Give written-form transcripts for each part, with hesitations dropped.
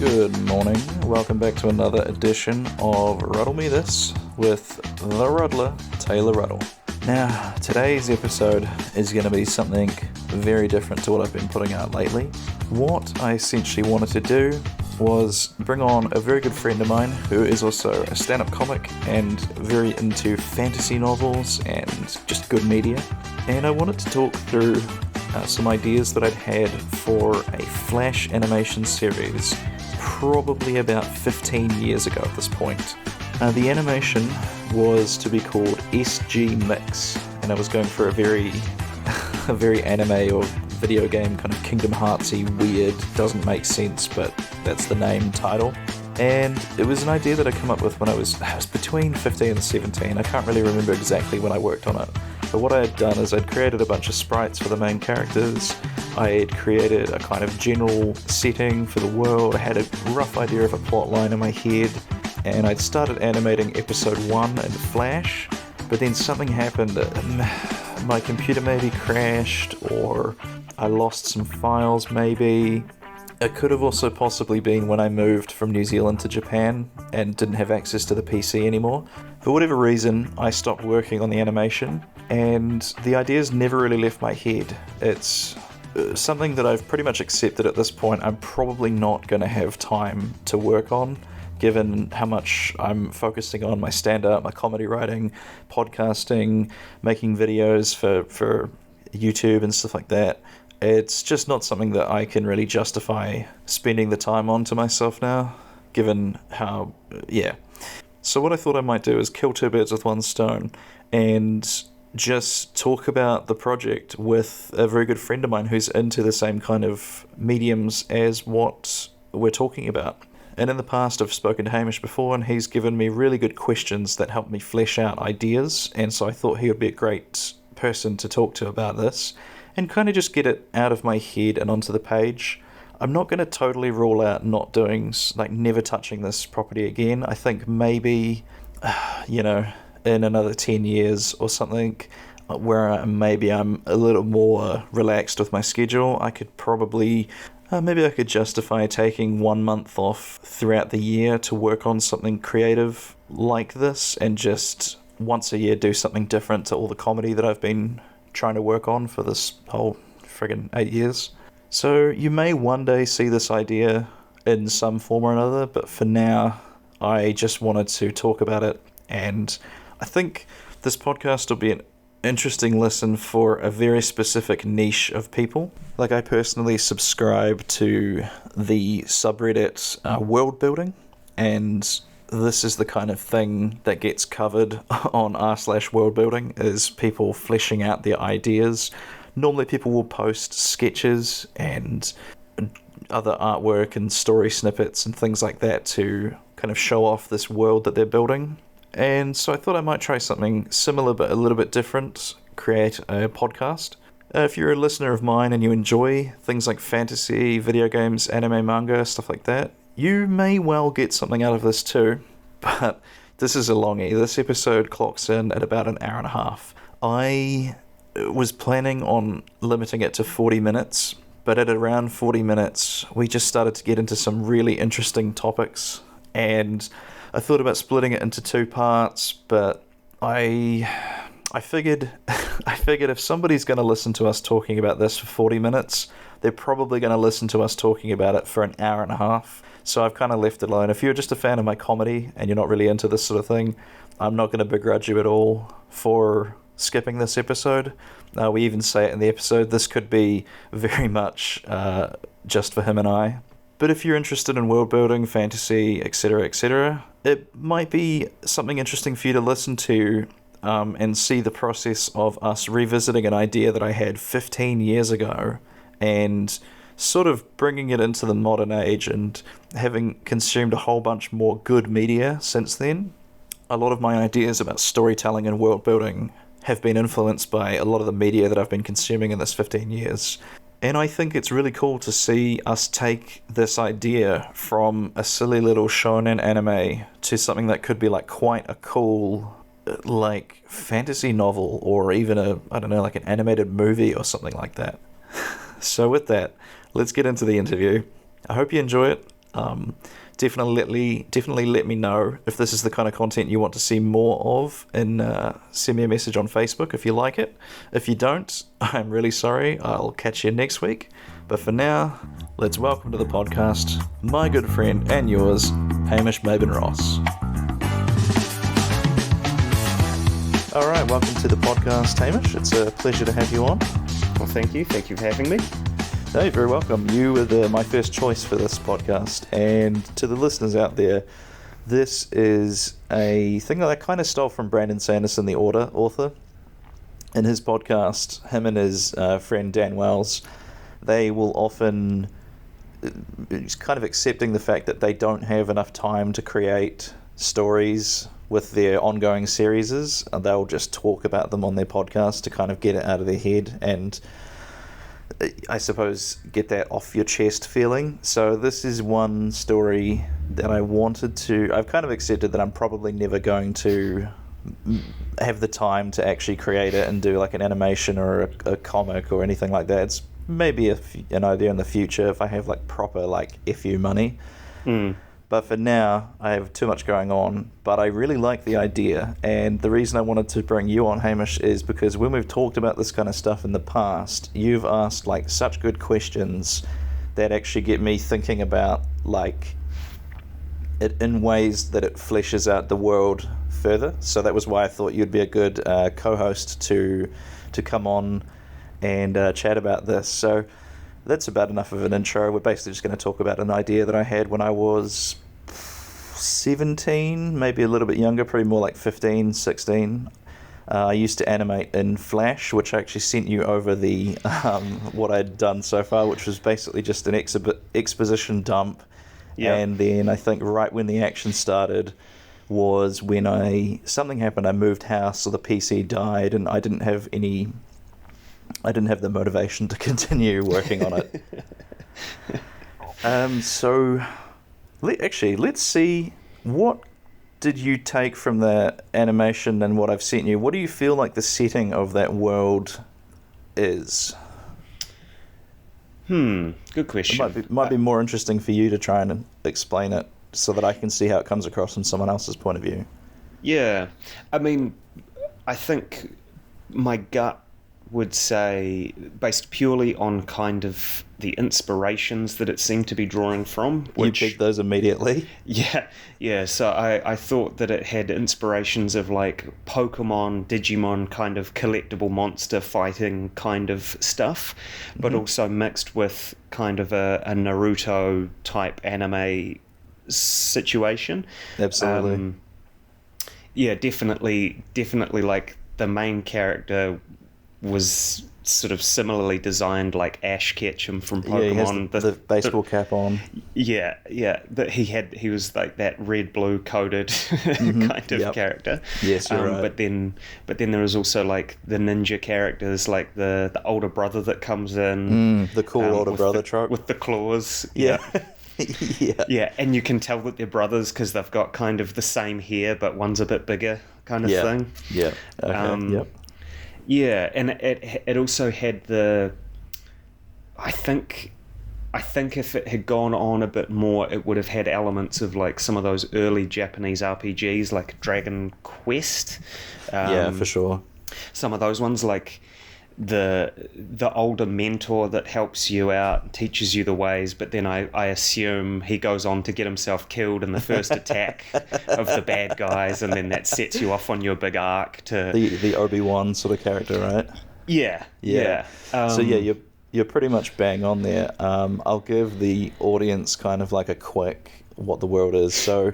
Good morning, welcome back to another edition of Rattle Me This with the Ruddler, Taylor Ruddle. Now, today's episode is going to be something very different to what I've been putting out lately. What I essentially wanted to do was bring on a very good friend of mine who is also a stand-up comic and very into fantasy novels and just good media. And I wanted to talk through some ideas that I'd had for a Flash animation series probably about 15 years ago at this point. The animation was to be called SG Mix, and I was going for a very anime or video game kind of Kingdom Heartsy weird, doesn't make sense, but that's the name title. And it was an idea that I come up with when I was between 15 and 17. I can't really remember exactly when I worked on it. But what I had done is I'd created a bunch of sprites for the main characters. I had created a kind of general setting for the world. I had a rough idea of a plot line in my head. And I'd started animating episode 1 in Flash. But then something happened. My computer maybe crashed, or I lost some files maybe. It could have also possibly been when I moved from New Zealand to Japan and didn't have access to the PC anymore. For whatever reason, I stopped working on the animation, and the ideas never really left my head. It's something that I've pretty much accepted at this point I'm probably not going to have time to work on, given how much I'm focusing on my stand-up, my comedy writing, podcasting, making videos for YouTube and stuff like that. It's just not something that I can really justify spending the time on to myself now, given how, So what I thought I might do is kill two birds with one stone and just talk about the project with a very good friend of mine who's into the same kind of mediums as what we're talking about. And in the past, I've spoken to Hamish before, and he's given me really good questions that help me flesh out ideas, and so I thought he would be a great person to talk to about this and kind of just get it out of my head and onto the page. I'm not going to totally rule out not doing, never touching this property again. I think maybe, in another 10 years or something, where maybe I'm a little more relaxed with my schedule, I could probably, maybe I could justify taking 1 month off throughout the year to work on something creative like this, and just once a year do something different to all the comedy that I've been trying to work on for this whole friggin' 8 years. So you may one day see this idea in some form or another, but for now, I just wanted to talk about it, and I think this podcast will be an interesting listen for a very specific niche of people. Like, I personally subscribe to the subreddit worldbuilding, and this is the kind of thing that gets covered on r/worldbuilding, is people fleshing out their ideas. Normally people will post sketches and other artwork and story snippets and things like that to kind of show off this world that they're building. And so I thought I might try something similar but a little bit different, create a podcast. If you're a listener of mine and you enjoy things like fantasy, video games, anime, manga, stuff like that, you may well get something out of this too. But this is a longie. This episode clocks in at about an hour and a half. I was planning on limiting it to 40 minutes, but at around 40 minutes, we just started to get into some really interesting topics, and I thought about splitting it into 2 parts, but I figured if somebody's going to listen to us talking about this for 40 minutes, they're probably going to listen to us talking about it for an hour and a half. So I've kind of left it alone. If you're just a fan of my comedy and you're not really into this sort of thing, I'm not going to begrudge you at all for skipping this episode. We even say it in the episode, this could be very much just for him and I. But if you're interested in world building, fantasy, etc., it might be something interesting for you to listen to and see the process of us revisiting an idea that I had 15 years ago and sort of bringing it into the modern age, and having consumed a whole bunch more good media since then. A lot of my ideas about storytelling and world building have been influenced by a lot of the media that I've been consuming in this 15 years. And I think it's really cool to see us take this idea from a silly little shonen anime to something that could be quite a cool fantasy novel, or even an animated movie or something like that. So with that, let's get into the interview. I hope you enjoy it. Definitely let me know if this is the kind of content you want to see more of, and send me a message on Facebook if you like it. If you don't, I'm really sorry. I'll catch you next week. But for now, let's welcome to the podcast my good friend and yours, Hamish Mabon-Ross. All right, welcome to the podcast, Hamish. It's a pleasure to have you on. Well, thank you. Thank you for having me. No, you're very welcome. You were my first choice for this podcast. And to the listeners out there, this is a thing that I kind of stole from Brandon Sanderson, the author. In his podcast, him and his friend Dan Wells, they will often kind of accepting the fact that they don't have enough time to create stories with their ongoing series. They'll just talk about them on their podcast to kind of get it out of their head and, I suppose, get that off your chest feeling. So this is one story that I've kind of accepted that I'm probably never going to have the time to actually create it and do like an animation or a comic or anything like that. It's maybe an idea in the future if I have like proper like FU money. But for now, I have too much going on, but I really like the idea. And the reason I wanted to bring you on, Hamish, is because when we've talked about this kind of stuff in the past, you've asked like such good questions that actually get me thinking about like it in ways that it fleshes out the world further. So that was why I thought you'd be a good co-host to come on and chat about this. So that's about enough of an intro. We're basically just going to talk about an idea that I had when I was 17, maybe a little bit younger, probably more like 15, 16. I used to animate in Flash, which I actually sent you over the what I'd done so far, which was basically just an exposition dump. Yep. And then I think right when the action started was when something happened. I moved house, so the PC died, and I didn't have the motivation to continue working on it. So let's see, what did you take from the animation and what I've sent you? What do you feel like the setting of that world is? Good question. It might be more interesting for you to try and explain it so that I can see how it comes across from someone else's point of view. Yeah. I mean, I think my gut would say, based purely on kind of the inspirations that it seemed to be drawing from. Which, you picked those immediately? Yeah. So I thought that it had inspirations of like Pokemon, Digimon kind of collectible monster fighting kind of stuff, but also mixed with kind of a Naruto type anime situation. Absolutely. Yeah, definitely like the main character was sort of similarly designed like Ash Ketchum from Pokemon. Yeah, he has the baseball cap on. Yeah. That he was like that red blue coated kind of character. Yes, you're right. But then there was also like the ninja characters, like the older brother that comes in. The cool older brother trope with the claws. Yeah. Yeah, and you can tell that they're brothers because they've got kind of the same hair, but one's a bit bigger kind of thing. Yeah. Okay. Yep. Yeah, and it also had I think if it had gone on a bit more, it would have had elements of like some of those early Japanese RPGs, like Dragon Quest. Yeah, for sure. Some of those ones, like the older mentor that helps you out, teaches you the ways, but then I assume he goes on to get himself killed in the first attack of the bad guys, and then that sets you off on your big arc to the Obi-Wan sort of character, right? Yeah. So yeah, you're pretty much bang on there. I'll give the audience kind of like a quick what the world is. So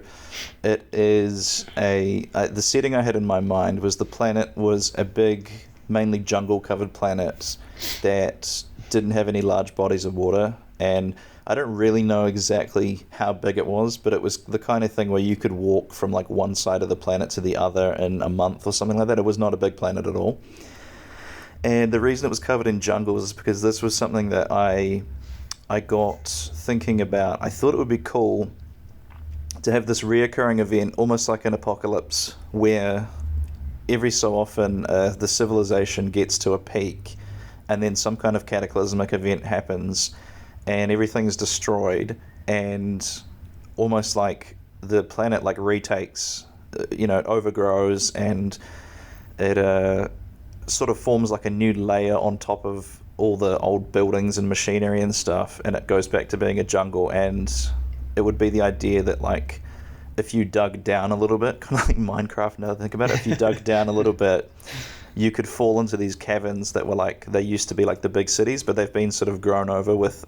it is the setting I had in my mind was the planet was a big, mainly jungle-covered planet that didn't have any large bodies of water, and I don't really know exactly how big it was, but it was the kind of thing where you could walk from like one side of the planet to the other in a month or something like that. It was not a big planet at all. And the reason it was covered in jungles is because this was something that I got thinking about. I thought it would be cool to have this reoccurring event, almost like an apocalypse, where every so often the civilization gets to a peak and then some kind of cataclysmic event happens and everything is destroyed, and almost like the planet like retakes, it overgrows, and it sort of forms like a new layer on top of all the old buildings and machinery and stuff, and it goes back to being a jungle. And it would be the idea that like if you dug down a little bit, kind of like Minecraft now that I think about it, if you dug down a little bit, you could fall into these caverns that were like, they used to be like the big cities, but they've been sort of grown over with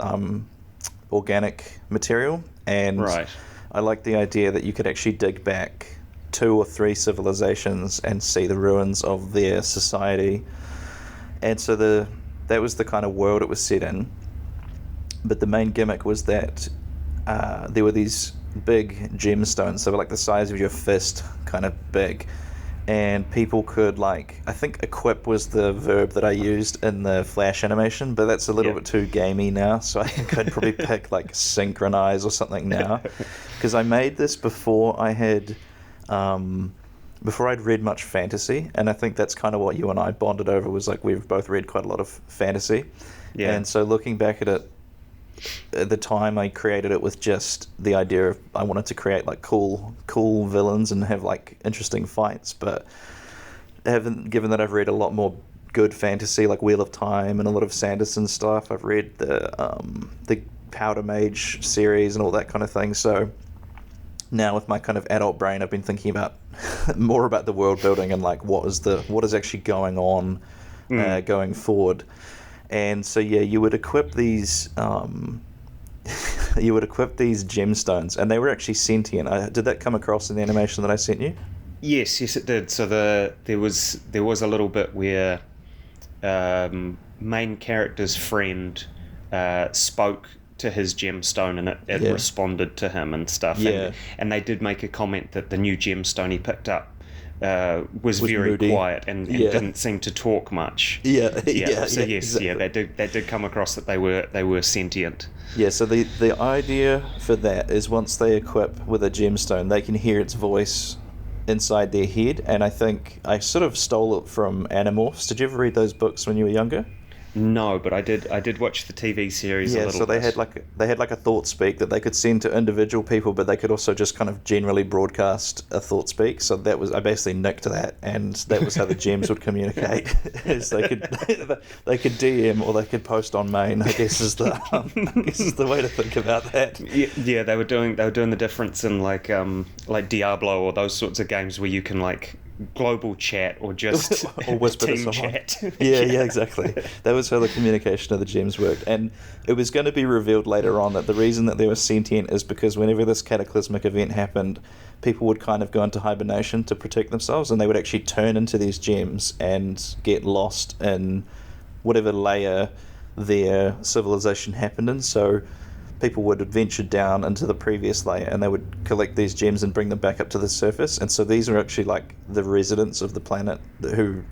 organic material. And Right. I like the idea that you could actually dig back 2 or 3 civilizations and see the ruins of their society. And so that was the kind of world it was set in. But the main gimmick was that there were these big gemstones. They were like the size of your fist, kind of big. And people could, like, I think equip was the verb that I used in the Flash animation, but that's a little bit too gamey now, so I think I'd probably pick, like, synchronize or something now. Because I made this before I had, before I'd read much fantasy, and I think that's kind of what you and I bonded over, was, like, we've both read quite a lot of fantasy. Yeah. And so looking back at it, at the time I created it with just the idea of I wanted to create like cool villains and have like interesting fights, but given that I've read a lot more good fantasy like Wheel of Time and a lot of Sanderson stuff, I've read the Powder Mage series and all that kind of thing, so now with my kind of adult brain I've been thinking about more about the world building and like what is actually going on going forward. And so you would equip these gemstones, and they were actually sentient. Did that come across in the animation that I sent you? Yes, it did. So there was a little bit where main character's friend spoke to his gemstone, and it responded to him and stuff. Yeah. And they did make a comment that the new gemstone he picked up was very moody. Quiet and didn't seem to talk much. So exactly. That did come across that they were sentient. Yeah, so the idea for that is once they equip with a gemstone, they can hear its voice inside their head, and I think I sort of stole it from Animorphs. Did you ever read those books when you were younger? No, but I did watch the TV series a little bit. So they had like a thought speak that they could send to individual people, but they could also just kind of generally broadcast a thought speak. So I basically nicked that, and that was how the gems would communicate. Is they could DM or they could post on main. I guess is the way to think about that. Yeah, they were doing the difference in like Diablo or those sorts of games where you can like global chat or just or whisper team to someone. Chat. Yeah, exactly. That was how the communication of the gems worked. And it was going to be revealed later on that the reason that they were sentient is because whenever this cataclysmic event happened, people would kind of go into hibernation to protect themselves, and they would actually turn into these gems and get lost in whatever layer their civilization happened in. So people would venture down into the previous layer, and they would collect these gems and bring them back up to the surface. And so these are actually like the residents of the planet who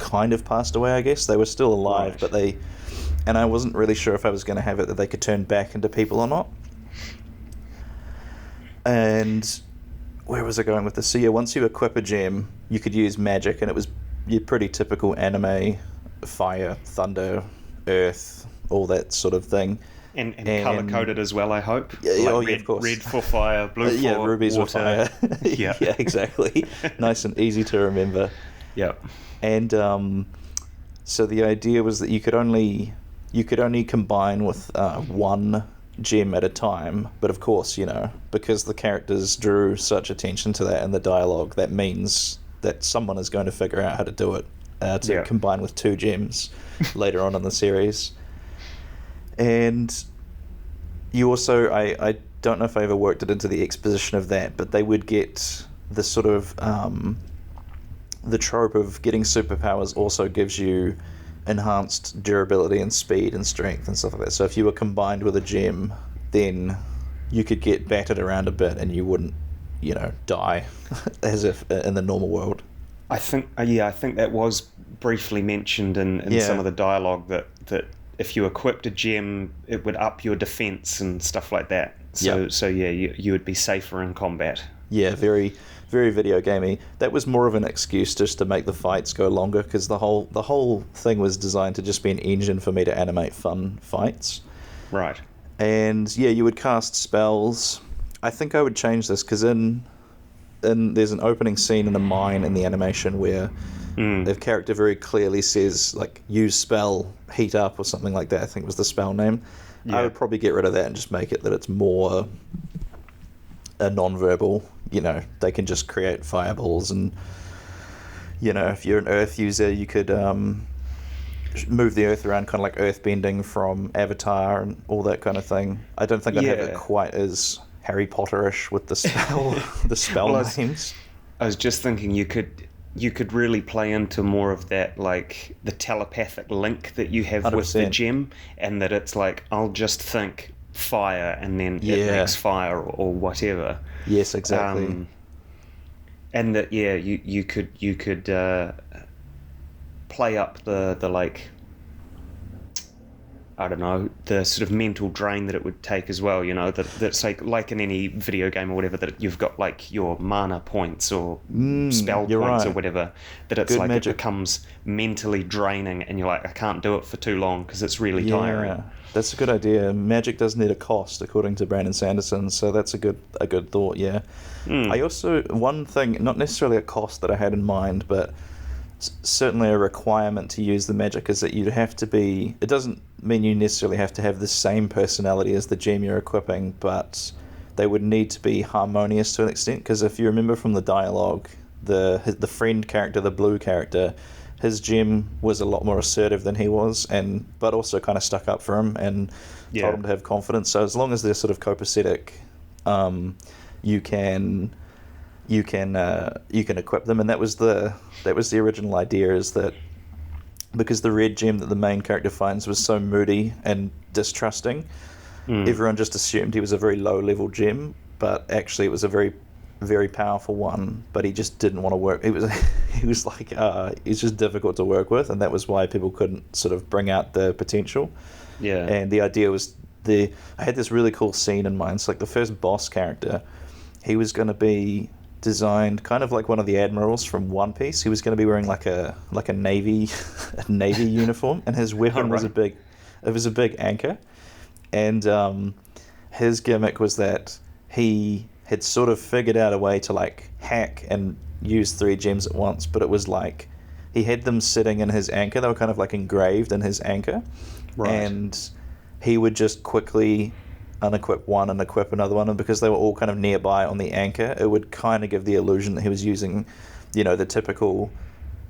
kind of passed away, I guess. They were still alive, right. And I wasn't really sure if I was going to have it that they could turn back into people or not. And where was I going with this? So yeah, once you equip a gem, you could use magic, and it was your pretty typical anime, fire, thunder, earth, all that sort of thing. And colour-coded as well, I hope. Yeah, like of course. Red for fire, blue for rubies water. for fire. yeah, exactly. Nice and easy to remember. Yeah. And so the idea was that you could only combine with one gem at a time. But of course, because the characters drew such attention to that in the dialogue, that means that someone is going to figure out how to do it to combine with 2 gems later on in the series. And you also, I don't know if I ever worked it into the exposition of that, but they would get the sort of, the trope of getting superpowers also gives you enhanced durability and speed and strength and stuff like that. So if you were combined with a gem, then you could get battered around a bit and you wouldn't, die as if in the normal world. I think that was briefly mentioned in some of the dialogue that if you equipped a gem, it would up your defense and stuff like that. So you would be safer in combat. Yeah, very, very video gamey. That was more of an excuse just to make the fights go longer, because the whole thing was designed to just be an engine for me to animate fun fights. Right. And you would cast spells, I think I would change this because in there's an opening scene in a mine in the animation where the character very clearly says like use spell heat up or something like that. I think was the spell name. I would probably get rid of that and just make it that it's more a non-verbal. You know, they can just create fireballs, and you know, if you're an earth user, you could move the earth around, kind of like earth bending from Avatar and all that kind of thing. I don't think I'd have it quite as Harry Potter-ish with the spell names. I was just thinking you could really play into more of that, like the telepathic link that you have 100%. With the gem, and that it's like I'll just think fire and then it makes fire or whatever. Yes, exactly. And that you could play up the like, I don't know, the sort of mental drain that it would take as well, you know, that's like in any video game or whatever, that you've got like your mana points or spell points or whatever, that it's good like magic. It becomes mentally draining and you're like, I can't do it for too long because it's really tiring. That's a good idea. Magic does need a cost, according to Brandon Sanderson, so that's a good thought, yeah. I also, one thing, not necessarily a cost that I had in mind, but certainly a requirement to use the magic is that you'd have to be, it doesn't mean you necessarily have to have the same personality as the gem you're equipping, but they would need to be harmonious to an extent, because if you remember from the dialogue, the friend character, the blue character, his gem was a lot more assertive than he was, but also kind of stuck up for him and told him to have confidence. So as long as they're sort of copacetic, you can equip them, and that was the original idea, is that because the red gem that the main character finds was so moody and distrusting, everyone just assumed he was a very low level gem, but actually it was a very, very powerful one, but he just didn't want to work. He was like he's just difficult to work with, and that was why people couldn't sort of bring out the potential. And the idea was I had this really cool scene in mind. It's like the first boss character, he was going to be designed kind of like one of the admirals from One Piece. He was going to be wearing like a navy uniform, and his weapon was a big anchor, and his gimmick was that he had sort of figured out a way to like hack and use 3 gems at once, but it was like he had them sitting in his anchor. They were kind of like engraved in his anchor, and he would just quickly unequip one and equip another one, and because they were all kind of nearby on the anchor, it would kind of give the illusion that he was using, you know, the typical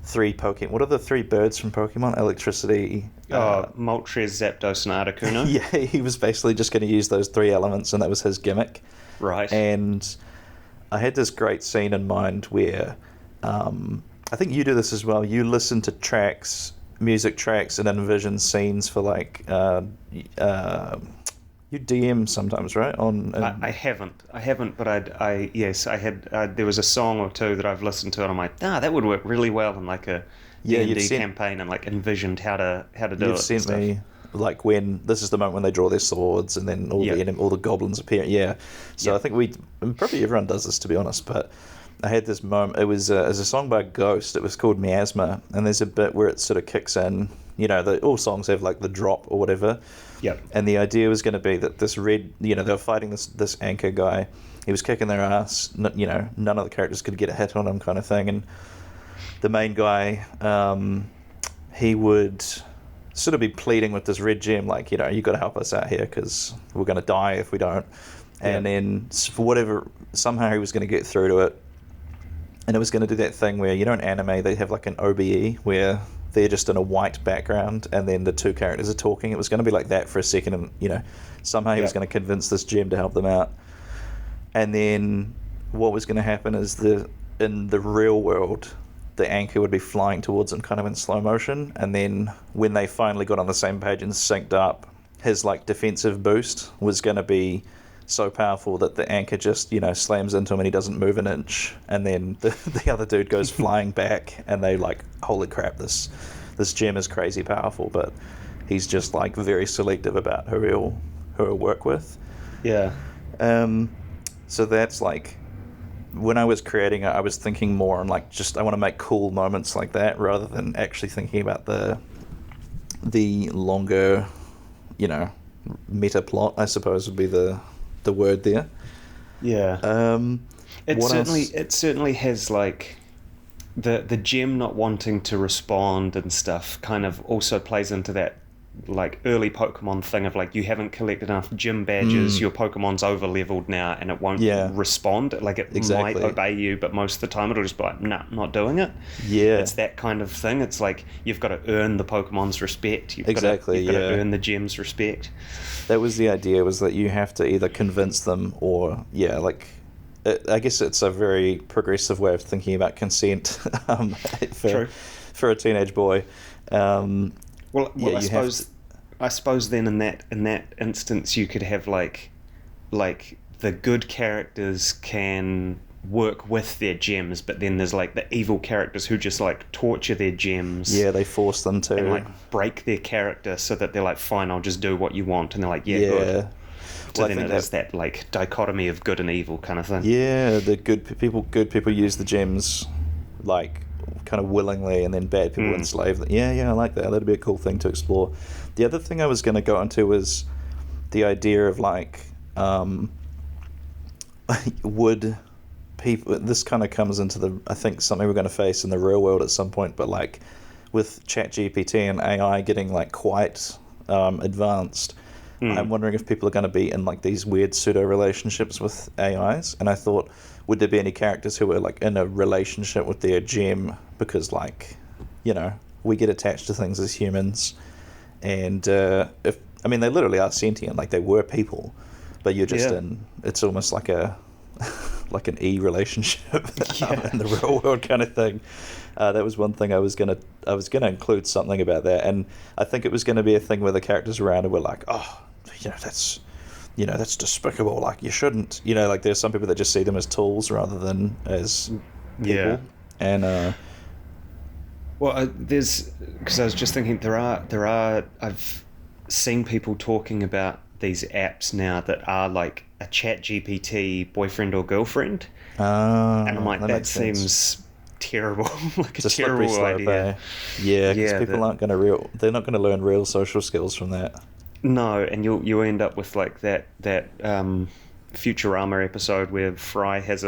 3 Pokemon. What are the 3 birds from Pokemon? Electricity. Moltres, Zapdos, and Articuno. Yeah, he was basically just going to use those 3 elements, and that was his gimmick. Right. And I had this great scene in mind where I think you do this as well. You listen to music tracks, and envision scenes for like you DM sometimes, right? I haven't, but I had. There was a song or two that I've listened to, and I'm like, that would work really well in like a D&D campaign, and like envisioned how to do it. You've sent me like when this is the moment when they draw their swords, and then all the goblins appear. Yeah, so I think probably everyone does this, to be honest, but I had this moment. It was a song by Ghost. It was called Miasma, and there's a bit where it sort of kicks in. You know, all songs have like the drop or whatever. Yep. And the idea was going to be that this red, you know, they were fighting this anchor guy. He was kicking their ass. You know, none of the characters could get a hit on him, kind of thing. And the main guy, he would sort of be pleading with this red gem, like, you know, you got to help us out here because we're going to die if we don't. And then for whatever, somehow he was going to get through to it. And it was going to do that thing where, you know, in anime they have like an OBE where they're just in a white background and then the 2 characters are talking. It was going to be like that for a second, and, you know, somehow he was going to convince this gem to help them out. And then what was going to happen is in the real world, the anchor would be flying towards him kind of in slow motion, and then when they finally got on the same page and synced up, his like defensive boost was going to be so powerful that the anchor just, you know, slams into him and he doesn't move an inch, and then the other dude goes flying back, and they like, holy crap, this gem is crazy powerful, but he's just like very selective about who he'll work with. So that's like, when I was creating it, I was thinking more on like, just I want to make cool moments like that rather than actually thinking about the longer, you know, meta plot, I suppose would be the word there. Yeah. It What certainly else? it certainly has like the gem not wanting to respond and stuff kind of also plays into that like early Pokemon thing of like you haven't collected enough gym badges, your Pokemon's over leveled now and it won't Yeah, respond. Like it might exactly. obey you, but most of the time it'll just be like, nah, not doing it. Yeah, It's that kind of thing. It's like you've got to earn the Pokemon's respect. exactly. You've got to Yeah. earn the gem's respect. That was the idea, was that you have to either convince them or, yeah, like, I guess it's a very progressive way of thinking about consent for True. for a teenage boy. Um, yeah, I you have to. suppose then in that instance you could have like the good characters can work with their gems, but then there's like the evil characters who just like torture their gems Yeah, they force them and to. like break their character so that they're like, fine, I'll just do what you want, and they're like, yeah, good. Yeah. So Well, I then think it is that like dichotomy of good and evil kind of thing. yeah, the good people use the gems, like, kind of willingly, and then bad people enslave them. Yeah, yeah, I like that. That'd be a cool thing to explore. The other thing I was going to go into was the idea of like, would people, this kind of comes into the, I think, something we're going to face in the real world at some point, but like with ChatGPT and AI getting like quite advanced, I'm wondering if people are going to be in like these weird pseudo relationships with AIs. And I thought, would there be any characters who are like in a relationship with their gem because, like, you know, we get attached to things as humans, and if, I mean, they literally are sentient, like they were people, but you're just Yeah. in, it's almost like a like an relationship Yeah. in the real world kind of thing. That was one thing I was gonna include something about that, and I think it was gonna be a thing where the characters around it were like, oh, that's despicable. Like, you shouldn't. Like, there's some people that just see them as tools rather than as people. Yeah. And Well, there's because I was just thinking there are I've seen people talking about these apps now that are like a chat GPT boyfriend or girlfriend, and I'm like, that makes sense. seems terrible, like It's a a slippery terrible slope, idea. eh? Yeah, because Yeah, people aren't they're not gonna learn real social skills from that. no, and you end up with like that Futurama episode where Fry has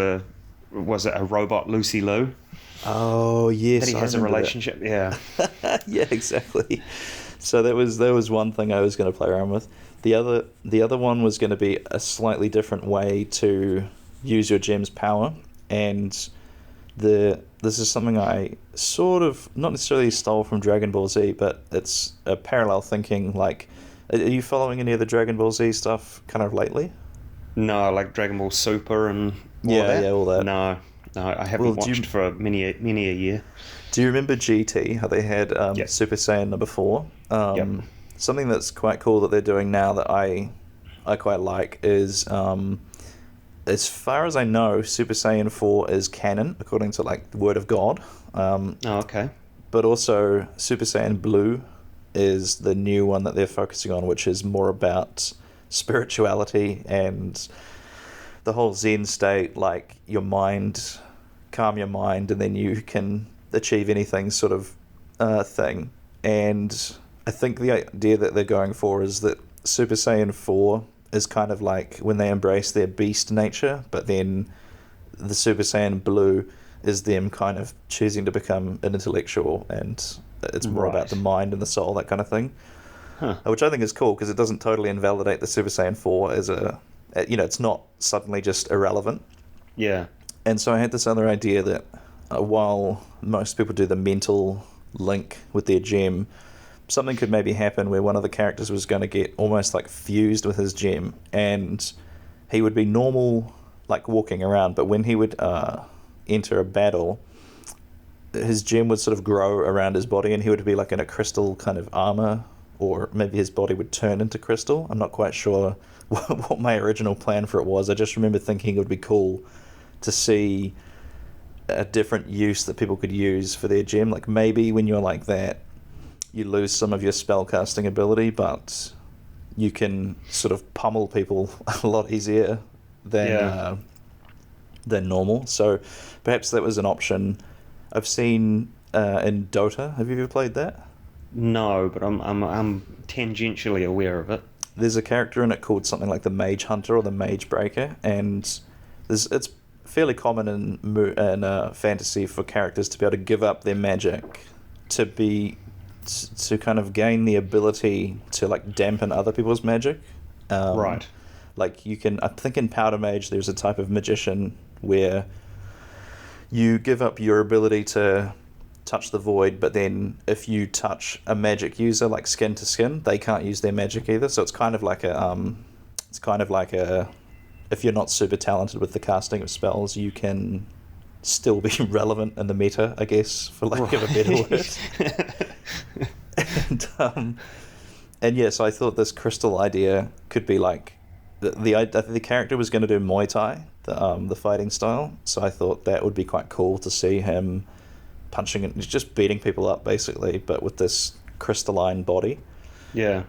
was it a robot Lucy Liu Oh yes, that he I has a remember relationship. Yeah, that. Yeah, exactly. So that was one thing I was going to play around with. The other one was going to be a slightly different way to use your gem's power, and this is something I sort of not necessarily stole from Dragon Ball Z, but it's a parallel thinking. Like, are you following any of the Dragon Ball Z stuff kind of lately? no, like Dragon Ball Super and all of Yeah, that. yeah, all that. No, I Well, haven't watched for many a year. Do you remember GT? How they had Yep. Super Saiyan number 4? Yep. Something that's quite cool that they're doing now that I quite like is, as far as I know, Super Saiyan 4 is canon according to like the Word of God. Oh, okay. But also Super Saiyan Blue is the new one that they're focusing on, which is more about spirituality and the whole Zen state, like calm your mind, and then you can achieve anything sort of thing. And I think the idea that they're going for is that Super Saiyan 4 is kind of like when they embrace their beast nature, but then the Super Saiyan Blue is them kind of choosing to become an intellectual, and it's more about Right. the mind and the soul, that kind of thing. Huh. Which I think is cool because it doesn't totally invalidate the Super Saiyan 4 as it's not suddenly just irrelevant. Yeah. And so I had this other idea that while most people do the mental link with their gem, something could maybe happen where one of the characters was going to get almost like fused with his gem, and he would be normal, like walking around, but when he would enter a battle, his gem would sort of grow around his body, and he would be like in a crystal kind of armor, or maybe his body would turn into crystal. I'm not quite sure what my original plan for it was. I just remember thinking it would be cool to see a different use that people could use for their gem. Like, maybe when you're like that, you lose some of your spellcasting ability, but you can sort of pummel people a lot easier than normal. So perhaps that was an option. I've seen in Dota. Have you ever played that? No, but I'm tangentially aware of it. There's a character in it called something like the Mage Hunter or the Mage Breaker, and it's fairly common in fantasy for characters to be able to give up their magic to kind of gain the ability to like dampen other people's magic. Right. Like you can, I think in Powder Mage there's a type of magician where you give up your ability to touch the void, but then if you touch a magic user like skin to skin, they can't use their magic either. So it's kind of like a if you're not super talented with the casting of spells, you can still be relevant in the meta, I guess, for lack of a better word. And yeah, so I thought this crystal idea could be like the character was going to do Muay Thai, the fighting style. So I thought that would be quite cool to see him punching and just beating people up basically, but with this crystalline body. Yeah.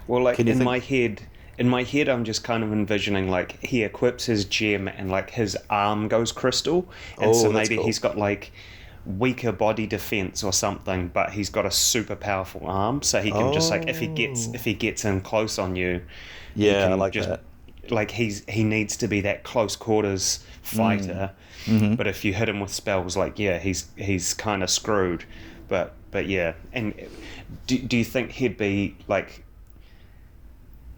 Well, like in my head, I'm just kind of envisioning like he equips his gem and like his arm goes crystal, and so maybe cool. He's got like weaker body defense or something, but he's got a super powerful arm, so he can just like if he gets in close on you, yeah, I like just, that. Like he needs to be that close quarters fighter, but if you hit him with spells, like he's kind of screwed. But yeah, and do you think he'd be like?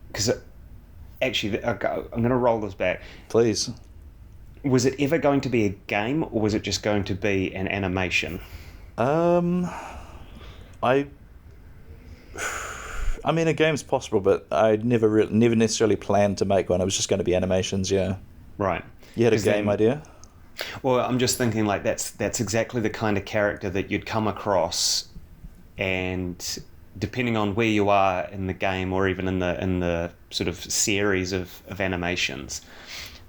Because actually, I'm going to roll this back. Please. Was it ever going to be a game, or was it just going to be an animation? I mean, a game's possible, but I never necessarily planned to make one. It was just going to be animations, yeah. Right. You had a game idea? Well, I'm just thinking like that's exactly the kind of character that you'd come across, and depending on where you are in the game or even in the sort of series of animations,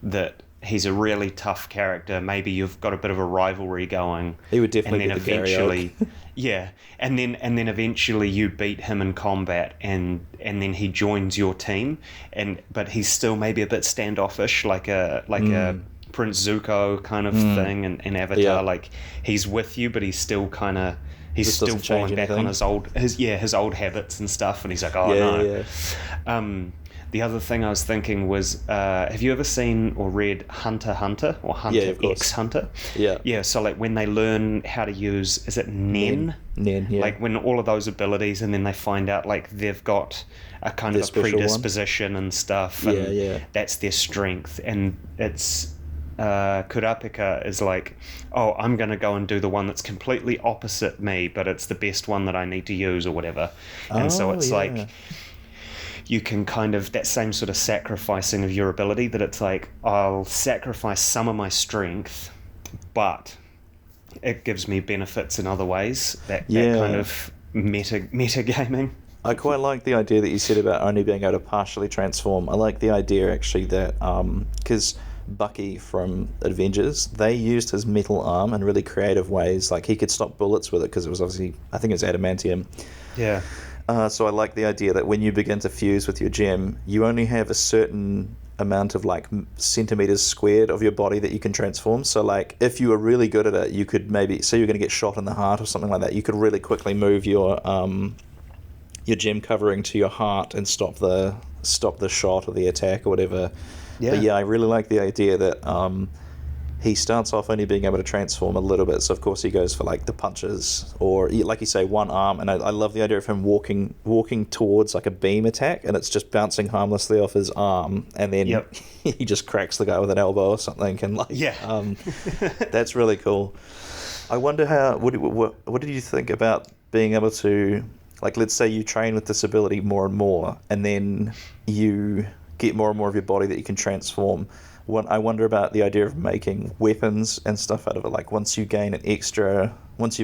that he's a really tough character. Maybe you've got a bit of a rivalry going. He would definitely be the eventually, yeah, and then eventually you beat him in combat, and then he joins your team, but he's still maybe a bit standoffish, like a Prince Zuko kind of thing in Avatar. Yeah. Like he's with you, but he's still kind of. He's still falling back on his old habits and stuff, and he's like, oh no. Yeah. The other thing I was thinking was, have you ever seen or read Hunter x Hunter or Hunter x Hunter? Yeah. Yeah. So like when they learn how to use, is it Nen? Nen. Yeah. Like when all of those abilities, and then they find out like they've got a kind of a predisposition and stuff. And yeah. That's their strength, and it's. Kurapika is like, oh, I'm going to go and do the one that's completely opposite me, but it's the best one that I need to use or whatever. And so it's like you can kind of, that same sort of sacrificing of your ability, that it's like, I'll sacrifice some of my strength, but it gives me benefits in other ways. That kind of meta gaming. I quite like the idea that you said about only being able to partially transform. I like the idea actually that, because Bucky from Avengers, they used his metal arm in really creative ways. Like he could stop bullets with it because it was obviously, I think it was adamantium. Yeah. So I like the idea that when you begin to fuse with your gem, you only have a certain amount of like centimeters squared of your body that you can transform. So like if you were really good at it, you could maybe, say you're going to get shot in the heart or something like that, you could really quickly move your gem covering to your heart and stop the shot or the attack or whatever. Yeah. But yeah, I really like the idea that he starts off only being able to transform a little bit. So of course he goes for like the punches, or like you say, one arm. And I love the idea of him walking towards like a beam attack, and it's just bouncing harmlessly off his arm, and then he just cracks the guy with an elbow or something. And like, that's really cool. I wonder what did you think about being able to, like, let's say you train with this ability more and more, and then you get more and more of your body that you can transform. I wonder about the idea of making weapons and stuff out of it. Like once you've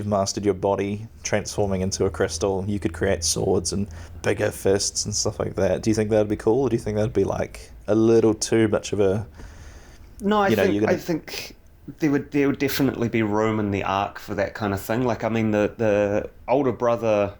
mastered your body transforming into a crystal, you could create swords and bigger fists and stuff like that. Do you think that'd be cool, or do you think that'd be like a little too much of a? No, I think there would definitely be room in the arc for that kind of thing. Like I mean, the older brother,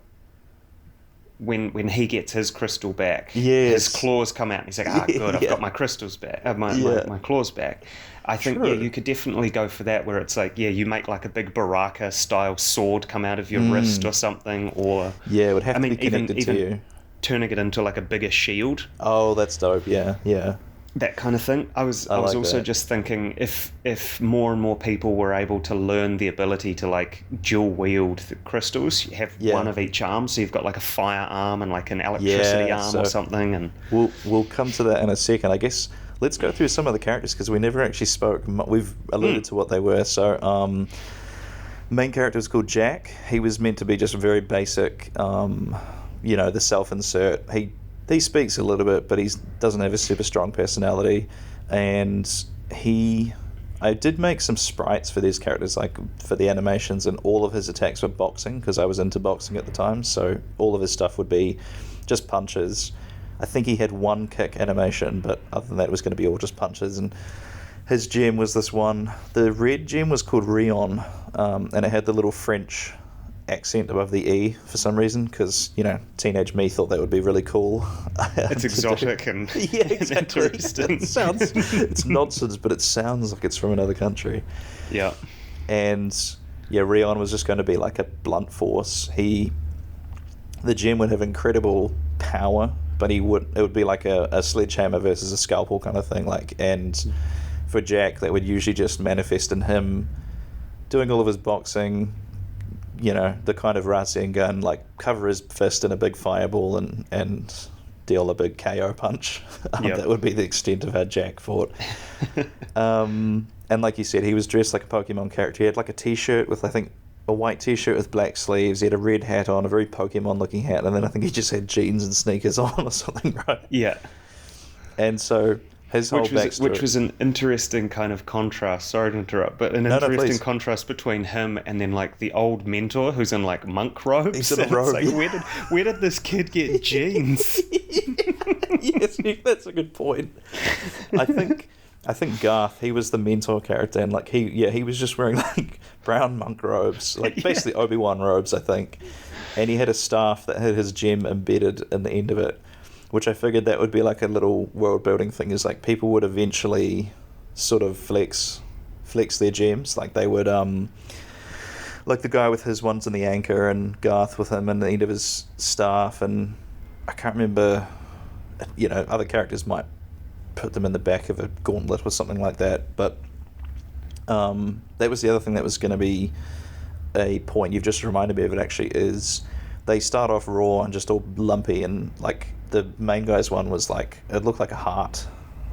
when he gets his crystal back, his claws come out and he's like, good, I've got my crystals back, my claws back. I think you could definitely go for that, where it's like you make like a big Baraka style sword come out of your wrist or something, or it would have to be connected to you, turning it into like a bigger shield. Oh, that's dope. Yeah that kind of thing. I was like also that. just thinking if more and more people were able to learn the ability to like dual wield the crystals, you have one Yeah. of each arm, so you've got like a fire arm and like an electricity Yeah, arm or so something, and we'll come to that in a second. I guess let's go through some of the characters because we never actually spoke. We've alluded to what they were. So, main character was called Jack. He was meant to be just very basic, the self-insert. He speaks a little bit, but he doesn't have a super strong personality. And I did make some sprites for these characters, like for the animations, and all of his attacks were boxing because I was into boxing at the time. So all of his stuff would be just punches. I think he had one kick animation, but other than that, it was going to be all just punches. And his gem was this one. The red gem was called Rion, and it had the little French accent above the E for some reason, because, teenage me thought that would be really cool. it's exotic and, yeah, exactly. and interesting. It's nonsense, but it sounds like it's from another country. Yeah. And yeah, Rion was just going to be like a blunt force. The gem would have incredible power, but it would be like a sledgehammer versus a scalpel kind of thing. And for Jack, that would usually just manifest in him doing all of his boxing, the kind of Rasen gun, like cover his fist in a big fireball and deal a big KO punch. That would be the extent of how Jack fought. And like you said, he was dressed like a Pokemon character. He had like a t-shirt with, I think, a white t-shirt with black sleeves. He had a red hat on, a very Pokemon-looking hat, and then I think he just had jeans and sneakers on or something, right? Yeah. And so his whole backstory... Which was an interesting kind of contrast. Sorry to interrupt, but interesting contrast between him and then like the old mentor who's in like monk robes. He's in a robe. It's like, where did this kid get jeans? Yes, that's a good point. I think Garth, he was the mentor character, and like he was just wearing like brown monk robes, like basically Obi-Wan robes, I think. And he had a staff that had his gem embedded in the end of it, which I figured that would be like a little world building thing, is like people would eventually sort of flex their gems. Like they would like the guy with his ones in the anchor, and Garth with him in the end of his staff, and I can't remember, other characters might put them in the back of a gauntlet or something like that. But that was the other thing that was going to be a point. You've just reminded me of it, actually, is they start off raw and just all lumpy, and like the main guy's one was like, it looked like a heart,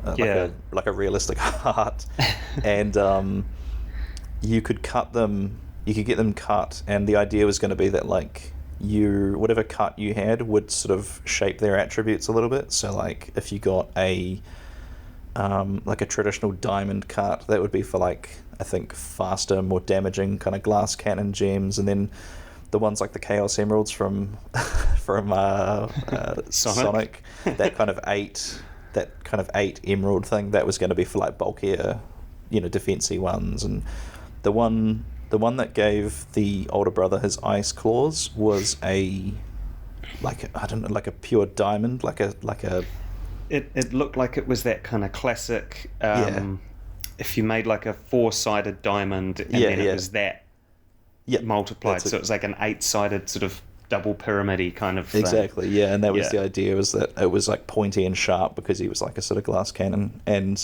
like a realistic heart. And you could cut them, you could get them cut, and the idea was going to be that like whatever cut you had would sort of shape their attributes a little bit. So like if you got a traditional diamond cut, that would be for like, I think, faster, more damaging kind of glass cannon gems, and then the ones like the Chaos Emeralds from Sonic, that kind of eight emerald thing, that was going to be for like bulkier, defensy ones. And the one that gave the older brother his ice claws was a pure diamond, It looked like it was that kind of classic. If you made like a 4-sided diamond, and then it was that multiplied, so it was like an 8-sided sort of double pyramid-y kind of thing. Exactly, yeah, and that was the idea, was that it was like pointy and sharp because he was like a sort of glass cannon. And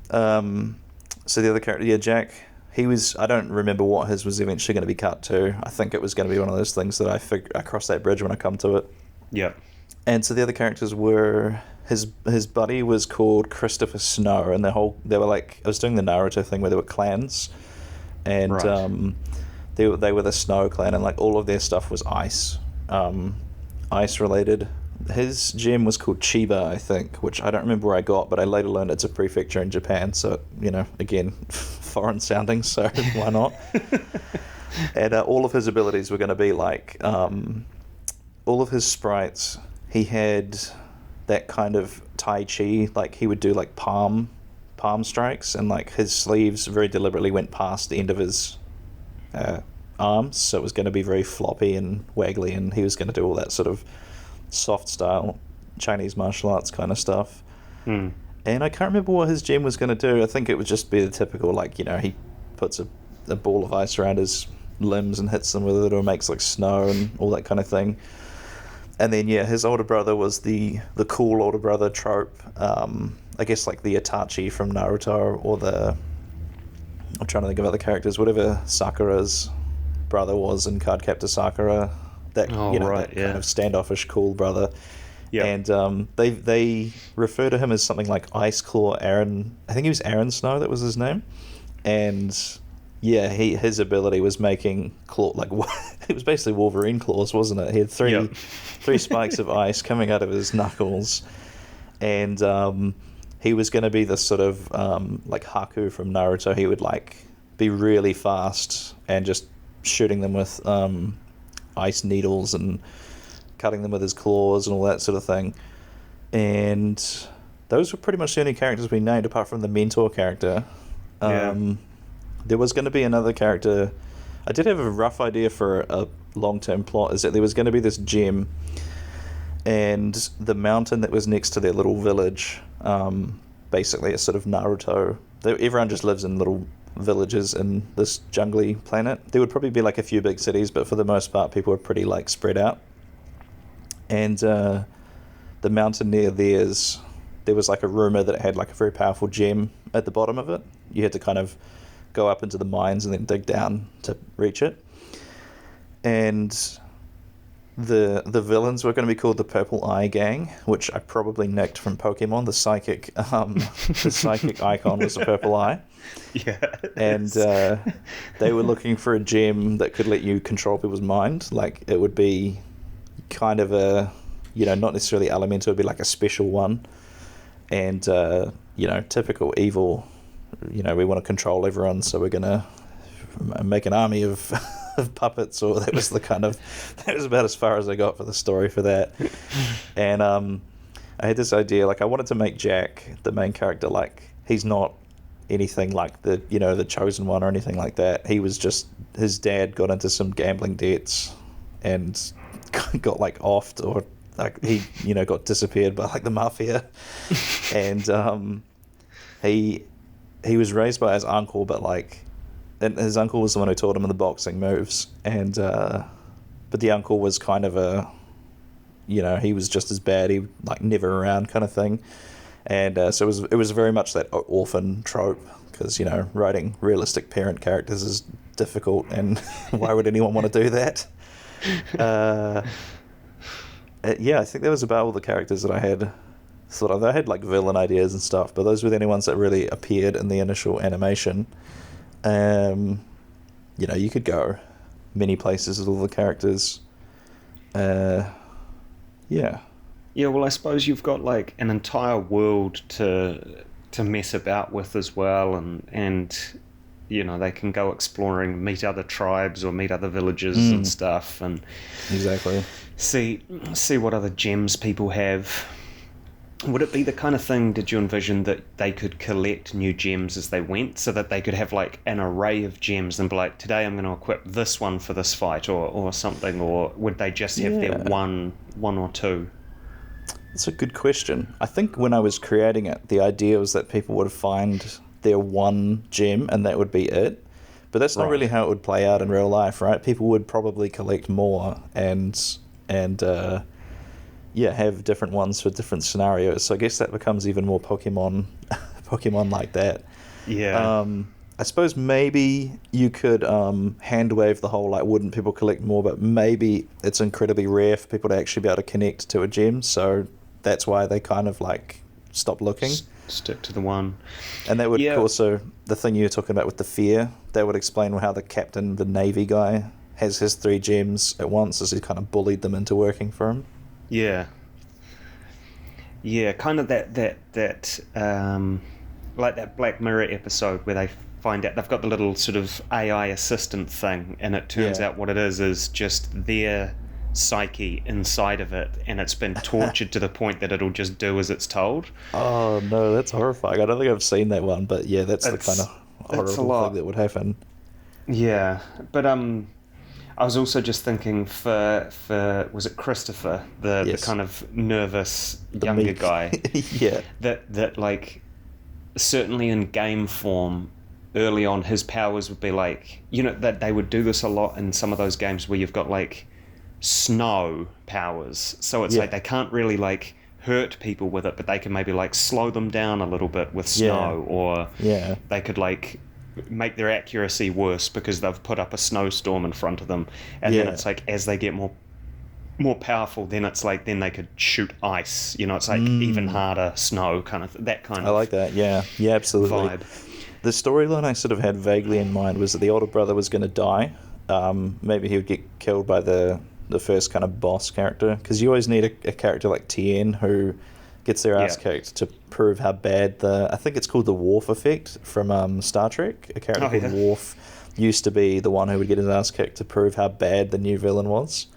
so the other character, Jack, he was, I don't remember what his was eventually going to be cut to. I think it was going to be one of those things that I cross that bridge when I come to it. Yeah. And so the other characters were, his buddy was called Christopher Snow, and they were like, I was doing the Naruto thing where there were clans, and right. they were the Snow clan, and like all of their stuff was ice related. His gem was called Chiba, I think, which I don't remember where I got, but I later learned it's a prefecture in Japan, so, again, foreign sounding, so why not? And all of his abilities were going to be like, all of his sprites, he had that kind of Tai Chi, like he would do like palm strikes, and like his sleeves very deliberately went past the end of his arms, so it was going to be very floppy and waggly, and he was going to do all that sort of soft style Chinese martial arts kind of stuff. And I can't remember what his gem was going to do. I think it would just be the typical, like, he puts a ball of ice around his limbs and hits them with it, or makes like snow and all that kind of thing. And then his older brother was the cool older brother trope. I guess like the Itachi from Naruto, or I'm trying to think of other characters, whatever Sakura's brother was in Cardcaptor Sakura. That kind of standoffish cool brother. Yeah. And they refer to him as something like Ice Claw Aaron. I think he was Aaron Snow, that was his name. And his ability was making claw, like it was basically Wolverine claws, wasn't it? He had three spikes of ice coming out of his knuckles, and he was going to be this sort of like Haku from Naruto. He would like be really fast and just shooting them with ice needles and cutting them with his claws and all that sort of thing. And those were pretty much the only characters we named apart from the mentor character. There was going to be another character. I did have a rough idea for a long-term plot, is that there was going to be this gem, and the mountain that was next to their little village, basically it's sort of Naruto. Everyone just lives in little villages in this jungly planet. There would probably be like a few big cities, but for the most part people were pretty like spread out. And the mountain near theirs, there was like a rumor that it had like a very powerful gem at the bottom of it. You had to kind of go up into the mines and then dig down to reach it. And the villains were going to be called the Purple Eye Gang, which I probably nicked from Pokemon. The psychic icon was a purple eye. Yeah. And they were looking for a gem that could let you control people's mind. Like it would be kind of a, not necessarily elemental, it would be like a special one. And typical evil. We want to control everyone, so we're going to make an army of puppets, or that was about as far as I got for the story for that. And I had this idea, like I wanted to make Jack, the main character, like he's not anything like the chosen one or anything like that. He was just, his dad got into some gambling debts and got like offed, or like he got disappeared by like the mafia. And he was raised by his uncle, but and his uncle was the one who taught him the boxing moves, and but the uncle was kind of he was just as bad, he like never around kind of thing. And so it was very much that orphan trope, because writing realistic parent characters is difficult, and why would anyone want to do that? I think that was about all the characters that I had thought of. I had like villain ideas and stuff, but those were the only ones that really appeared in the initial animation. You could go many places with all the characters. Yeah, well, I suppose you've got like an entire world to mess about with as well, and they can go exploring, meet other tribes or meet other villages and stuff, and exactly see what other gems people have. Would it be the kind of thing, did you envision, that they could collect new gems as they went, so that they could have like an array of gems and be like, today I'm going to equip this one for this fight or something, or would they just have their one or two? That's a good question. I think when I was creating it, the idea was that people would find their one gem and that would be it. But that's not really how it would play out in real life, right? People would probably collect more and have different ones for different scenarios. So I guess that becomes even more Pokemon like that. Yeah. I suppose maybe you could hand wave the whole, like, wouldn't people collect more, but maybe it's incredibly rare for people to actually be able to connect to a gem, so that's why they kind of like stop looking. Stick to the one. And that would also, the thing you were talking about with the fear, that would explain how the captain, the Navy guy, has his 3 gems at once, as he kind of bullied them into working for him. Yeah, kind of that like that Black Mirror episode where they find out they've got the little sort of AI assistant thing, and it turns out what it is just their psyche inside of it, and it's been tortured to the point that it'll just do as it's told. Oh no, that's horrifying. I don't think I've seen that one, but yeah, that's the kind of horrible thing that would happen. Yeah, but I was also just thinking for was it Christopher, the kind of nervous younger guy? Yeah. That like, certainly in game form, early on, his powers would be like, that they would do this a lot in some of those games where you've got like snow powers. So it's Yeah. like they can't really like hurt people with it, but they can maybe like slow them down a little bit with snow, or Yeah. they could like make their accuracy worse because they've put up a snowstorm in front of them. And then Yeah. it's like as they get more powerful, then it's like then they could shoot ice. You know, it's like even harder snow kind of that kind I of like that. Yeah. Yeah, absolutely. vibe. The storyline I sort of had vaguely in mind was that the older brother was going to die. Maybe he would get killed by the first kind of boss character, because you always need a character like Tien who gets their ass kicked to prove how bad I think it's called the Worf effect from Star Trek. A character called Worf used to be the one who would get his ass kicked to prove how bad the new villain was.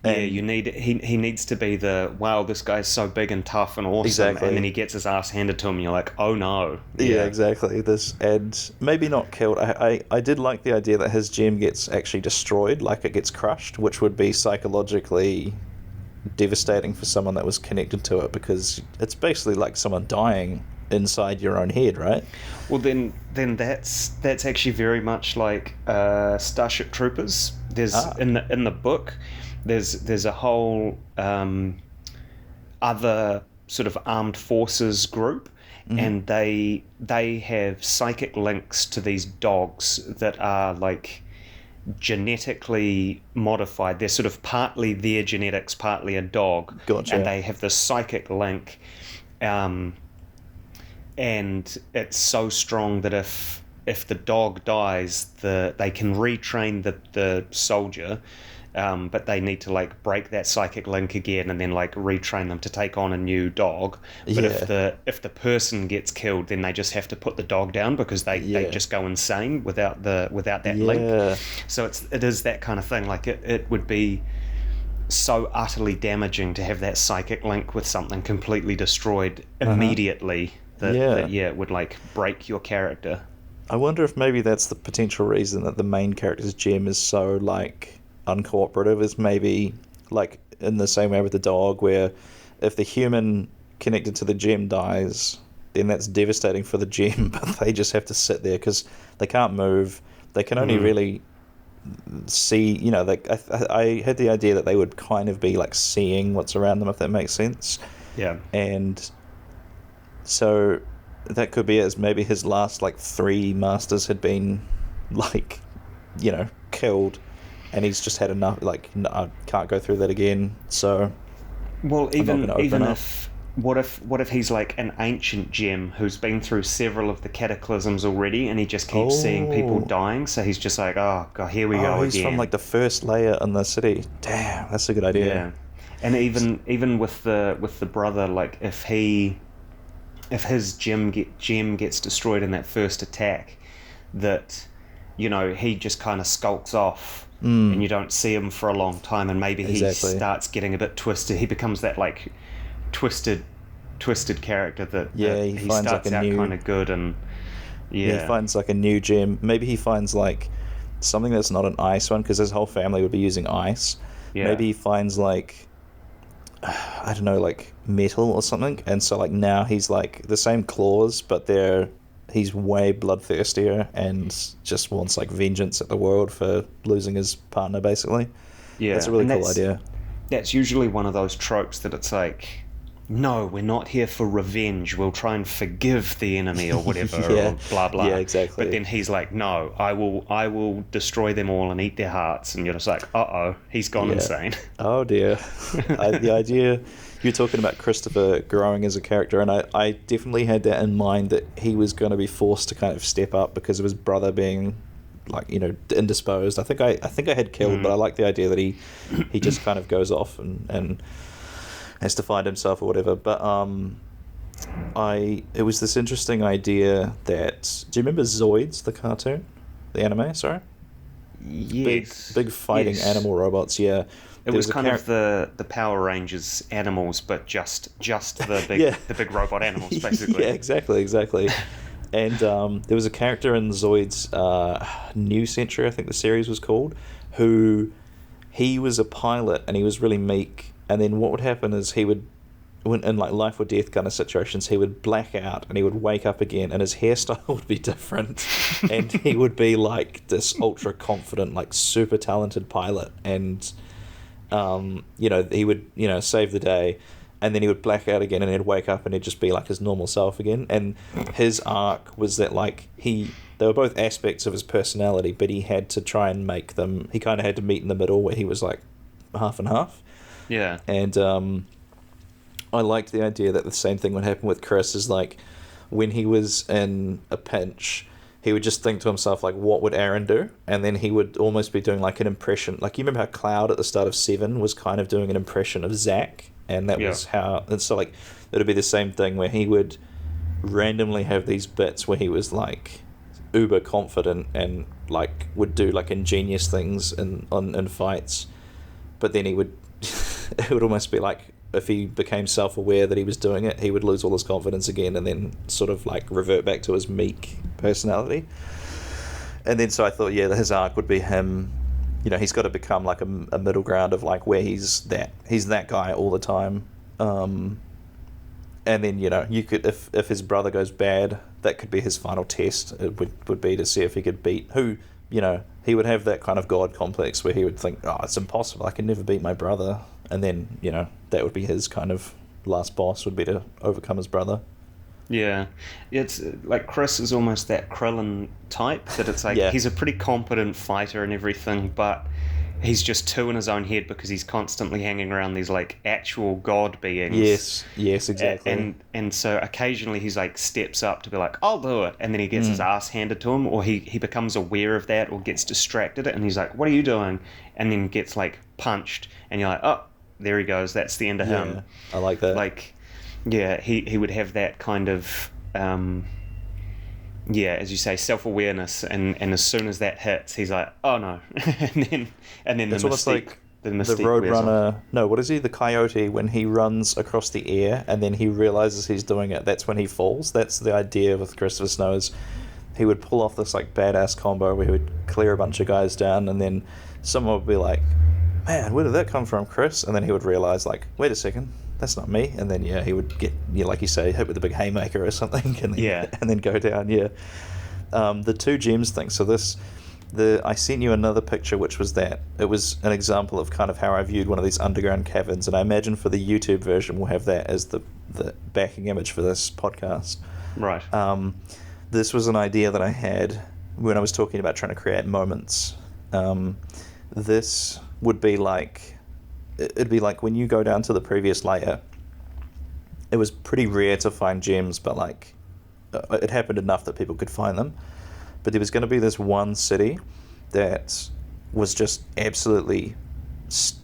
And you need he needs to be the wow, this guy's so big and tough and awesome, exactly. And then he gets his ass handed to him and you're like, oh no. Yeah, exactly. And maybe not killed. I did like the idea that his gem gets actually destroyed, like it gets crushed, which would be psychologically devastating for someone that was connected to it, because it's basically like someone dying inside your own head, right? Well, then that's actually very much like Starship Troopers. There's in the book, there's a whole other sort of armed forces group, and they have psychic links to these dogs that are like genetically modified. They're sort of partly their genetics, partly a dog. Gotcha. And they have this psychic link. And it's so strong that if the dog dies, they can retrain the soldier, but they need to like break that psychic link again and then like retrain them to take on a new dog. But if the person gets killed, then they just have to put the dog down because they just go insane without that link. So it is that kind of thing. Like it would be so utterly damaging to have that psychic link with something completely destroyed immediately. That it would like break your character. I wonder if maybe that's the potential reason that the main character's gem is so like uncooperative, is maybe like in the same way with the dog, where if the human connected to the gem dies, then that's devastating for the gem, but they just have to sit there because they can't move. They can only really see, you know, like I had the idea that they would kind of be like seeing what's around them, if that makes sense. Yeah. And so that could be it, as maybe his last like 3 masters had been like, you know, killed, and he's just had enough, like, no, I can't go through that again. So well, even if what if he's like an ancient gem who's been through several of the cataclysms already, and he just keeps seeing people dying, so he's just like, oh god, here we go he's again. from like the first layer in the city. Damn, that's a good idea. Yeah. And even with the brother, like if his gem gets destroyed in that first attack, that, you know, he just kind of skulks off and you don't see him for a long time, and maybe he starts getting a bit twisted. He becomes that like twisted character that he finds starts like out kind of good, and he finds like a new gem. Maybe he finds like something that's not an ice one, because his whole family would be using ice. Maybe he finds like, I don't know, like metal or something, and so like now he's like the same claws, but he's way bloodthirstier and just wants like vengeance at the world for losing his partner, basically. That's a really cool idea. That's usually one of those tropes that it's like, no, we're not here for revenge, we'll try and forgive the enemy or whatever, or blah blah. Yeah, exactly. But then he's like, no, I will destroy them all and eat their hearts, and you're just like, uh-oh, he's gone insane. Oh dear. The idea, you're talking about Christopher growing as a character, and I definitely had that in mind, that he was going to be forced to kind of step up because of his brother being like, you know, indisposed. I think I had killed, but I like the idea that he just kind of goes off and has to find himself or whatever. But it was this interesting idea that, do you remember Zoids, the cartoon, the anime? Sorry. Yes. Big fighting animal robots. Yeah. It was kind of the Power Rangers animals, but just the big the big robot animals, basically. Yeah, exactly. And there was a character in Zoid's New Century, I think the series was called, who he was a pilot and he was really meek. And then what would happen is he would, when in like life or death kind of situations, he would black out and he would wake up again, and his hairstyle would be different, and he would be like this ultra confident, like super talented pilot. And He would, save the day, and then he would black out again, and he'd wake up and he'd just be like his normal self again. And his arc was that like they were both aspects of his personality, but he had to try and make them. He kind of had to meet in the middle where he was like half and half. Yeah. And I liked the idea that the same thing would happen with Chris. Is like when he was in a pinch, he would just think to himself like, what would Aaron do? And then he would almost be doing like an impression. Like, you remember how Cloud at the start of 7 was kind of doing an impression of Zach, and that was how. And so like it'd be the same thing where he would randomly have these bits where he was like uber confident and like would do like ingenious things in fights, but then he would it would almost be like if he became self-aware that he was doing it, he would lose all his confidence again and then sort of like revert back to his meek personality. And then so I thought, his arc would be him, he's got to become like a middle ground of like where he's that guy all the time. And then, you could, if his brother goes bad, that could be his final test. It would be to see if he could beat who, he would have that kind of God complex where he would think, oh, it's impossible, I can never beat my brother. And then, that would be his kind of last boss, would be to overcome his brother. Yeah. It's like Chris is almost that Krillin type, that it's like he's a pretty competent fighter and everything, but he's just too in his own head because he's constantly hanging around these like actual god beings. Yes, exactly. And so occasionally he's like steps up to be like, I'll do it, and then he gets his ass handed to him, or he becomes aware of that or gets distracted, and he's like, what are you doing? And then gets like punched, and you're like, oh, there he goes, that's the end of him. I like that. Like, he would have that kind of as you say, self-awareness, and as soon as that hits, he's like, oh no. and then it's the almost mystique, like the mystique Roadrunner. No, what is he? The coyote, when he runs across the air and then he realizes he's doing it, that's when he falls. That's the idea with Christopher Snow, is he would pull off this like badass combo where he would clear a bunch of guys down, and then someone would be like, man, where did that come from, Chris? And then he would realize like, wait a second, that's not me. And then he would get, like you say, hit with a big haymaker or something, and then go down. The 2 gems thing. So I sent you another picture, which was that it was an example of kind of how I viewed one of these underground caverns, and I imagine for the YouTube version we'll have that as the backing image for this podcast. Right. This was an idea that I had when I was talking about trying to create moments. This would be like, it'd be like when you go down to the previous layer, it was pretty rare to find gems, but like it happened enough that people could find them. But there was going to be this one city that was just absolutely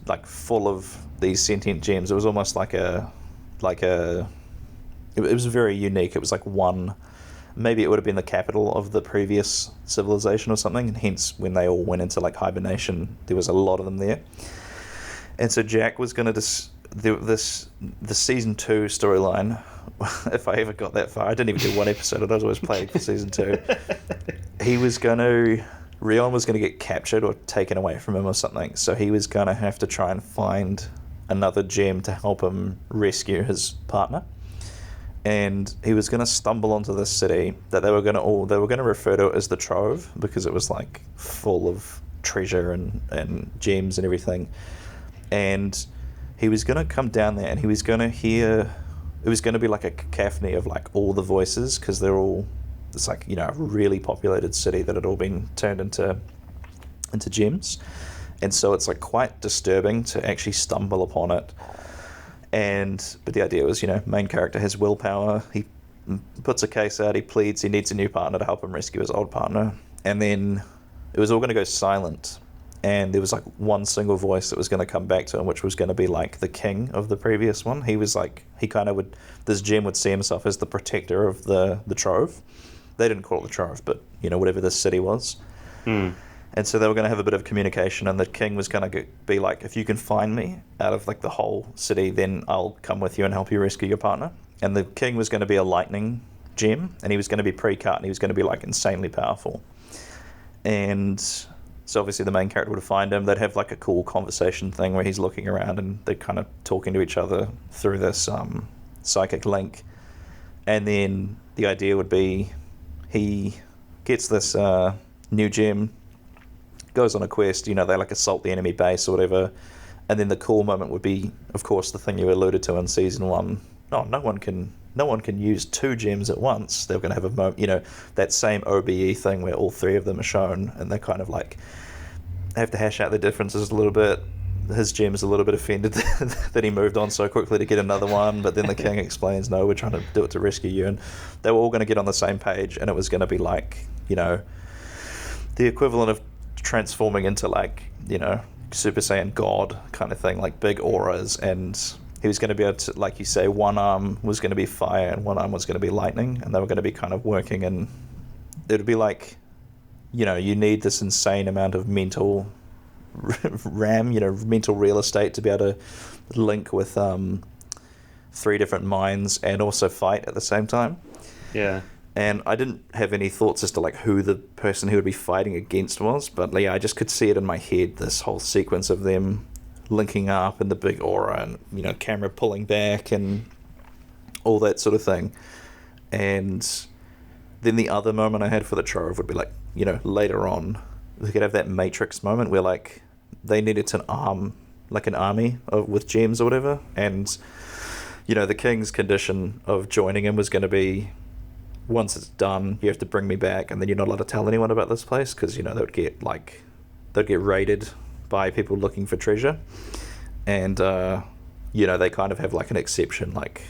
like full of these sentient gems. It was almost like it was very unique. It was like one, maybe it would have been the capital of the previous civilization or something, and hence when they all went into like hibernation, there was a lot of them there. And so Jack was going to the season 2 storyline, if I ever got that far. I didn't even do one episode. I was always playing for season 2. Rion was going to get captured or taken away from him or something. So he was going to have to try and find another gem to help him rescue his partner. And he was going to stumble onto this city that they were going to refer to it as the Trove, because it was like full of treasure and gems and everything. And he was going to come down there, and he was going to hear, it was going to be like a cacophony of like all the voices, because it's like, a really populated city that had all been turned into gems. And so it's like quite disturbing to actually stumble upon it. But the idea was, main character has willpower, he puts a case out, he pleads, he needs a new partner to help him rescue his old partner. And then it was all going to go silent. And there was like one single voice that was going to come back to him, which was going to be like the king of the previous one. He was like, this gem would see himself as the protector of the Trove. They didn't call it the Trove, but, whatever this city was. And so they were going to have a bit of communication, and the king was going to be like, if you can find me out of like the whole city, then I'll come with you and help you rescue your partner. And the king was going to be a lightning gem, and he was going to be pre-cut, and he was going to be like insanely powerful. And so obviously the main character would find him. They'd have like a cool conversation thing where he's looking around and they're kind of talking to each other through this psychic link. And then the idea would be he gets this new gem, goes on a quest, they like assault the enemy base or whatever. And then the cool moment would be, of course, the thing you alluded to in season 1. Oh, no one can use 2 gems at once. They're going to have a moment, that same OBE thing where all 3 of them are shown, and they kind of like have to hash out the differences a little bit. His gem's a little bit offended that he moved on so quickly to get another one, but then the king explains, no, we're trying to do it to rescue you. And they were all going to get on the same page, and it was going to be like, the equivalent of transforming into like, Super Saiyan God kind of thing, like big auras, and he was going to be able to, like you say, one arm was going to be fire and one arm was going to be lightning, and they were going to be kind of working, and it would be like, you need this insane amount of mental RAM, mental real estate to be able to link with 3 different minds and also fight at the same time. Yeah. And I didn't have any thoughts as to like who the person who would be fighting against was, but yeah, I just could see it in my head, this whole sequence of them linking up and the big aura and, camera pulling back and all that sort of thing. And then the other moment I had for the Trove would be like, later on, they could have that Matrix moment where like they needed to arm like an army with gems or whatever, and the king's condition of joining him was going to be, once it's done, you have to bring me back, and then you're not allowed to tell anyone about this place because they'd get raided by people looking for treasure, and they kind of have like an exception, like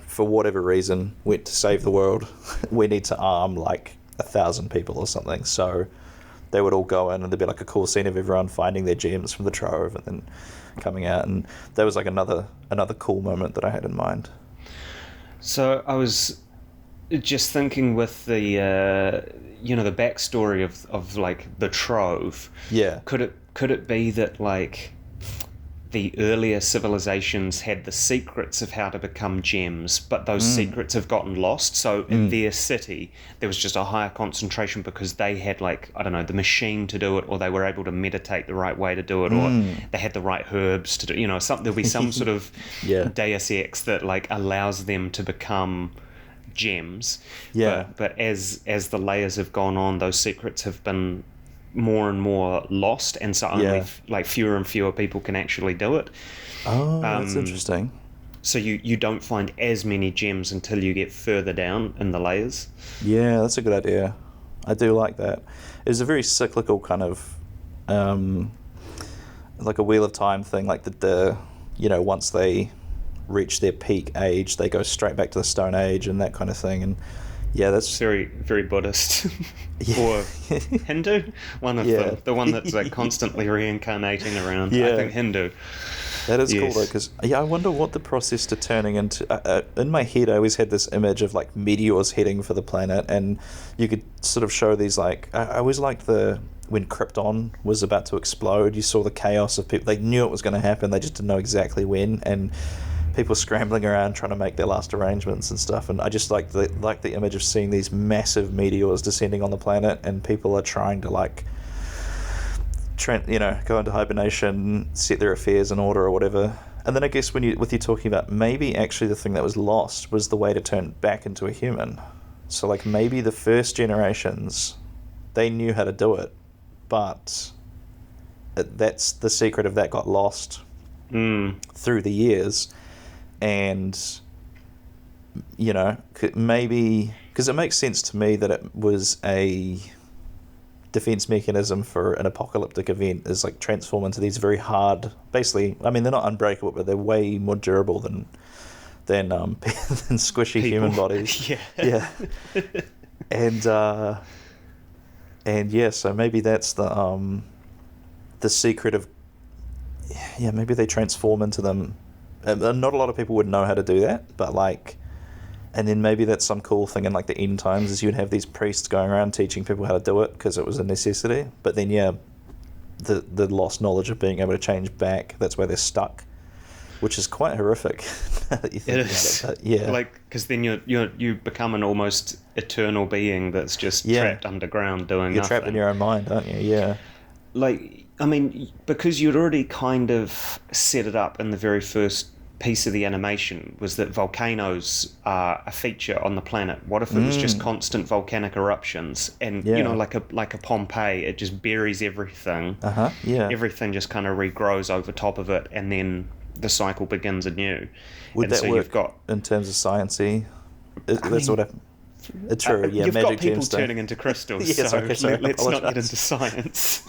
for whatever reason, went to save the world, we need to arm like 1,000 people or something. So they would all go in, and there'd be like a cool scene of everyone finding their gems from the Trove and then coming out, and that was like another cool moment that I had in mind. So I was just thinking with the the backstory of like the Trove. Yeah. Could it be that like the earlier civilizations had the secrets of how to become gems, but those secrets have gotten lost? So in their city, there was just a higher concentration because they had like, I don't know, the machine to do it, or they were able to meditate the right way to do it, or they had the right herbs to do, there'll be some sort of Deus Ex that like allows them to become gems. Yeah. But as the layers have gone on, those secrets have been more and more lost, and so only like fewer and fewer people can actually do it. Oh, that's interesting. So you don't find as many gems until you get further down in the layers. Yeah, that's a good idea. I do like that. It's a very cyclical kind of like a Wheel of Time thing, like the once they reach their peak age, they go straight back to the Stone Age and that kind of thing. And yeah, that's very, very Buddhist. Or Hindu, one of them, the one that's like constantly reincarnating around. I think Hindu. That is cool though, because I wonder what the process to turning into. In my head, I always had this image of like meteors heading for the planet, and you could sort of show these like. I always liked when Krypton was about to explode. You saw the chaos of people. They knew it was going to happen. They just didn't know exactly when, and people scrambling around trying to make their last arrangements and stuff. And I just like the image of seeing these massive meteors descending on the planet, and people are trying to like go into hibernation, set their affairs in order or whatever. And then I guess with you talking about, maybe actually the thing that was lost was the way to turn back into a human. So like maybe the first generations, they knew how to do it, but that's the secret of that got lost through the years. And maybe because it makes sense to me that it was a defense mechanism for an apocalyptic event, is like transform into these very hard, basically, I mean, they're not unbreakable, but they're way more durable than squishy people. Human bodies. Yeah. And yeah, so maybe that's the secret of, maybe they transform into them. Not a lot of people would know how to do that, but like, and then maybe that's some cool thing in like the end times, is you'd have these priests going around teaching people how to do it because it was a necessity. But then the lost knowledge of being able to change back, that's where they're stuck, which is quite horrific. That you think it is. about that. Yeah, like, because then you become an almost eternal being that's just trapped underground doing You're nothing. trapped in your own mind, aren't you? Yeah. Like, I mean, because you'd already kind of set it up in the very first piece of the animation was that volcanoes are a feature on the planet. What if it was just constant volcanic eruptions, and like a Pompeii, it just buries everything. Yeah. Everything just kind of regrows over top of it, and then the cycle begins anew. Would and that so work you've got, in terms of sciencey? That's what happened. True, yeah. You've got Magic people gemstone. turning into crystals, Yes, so okay, sorry, let's not get apologise. into science.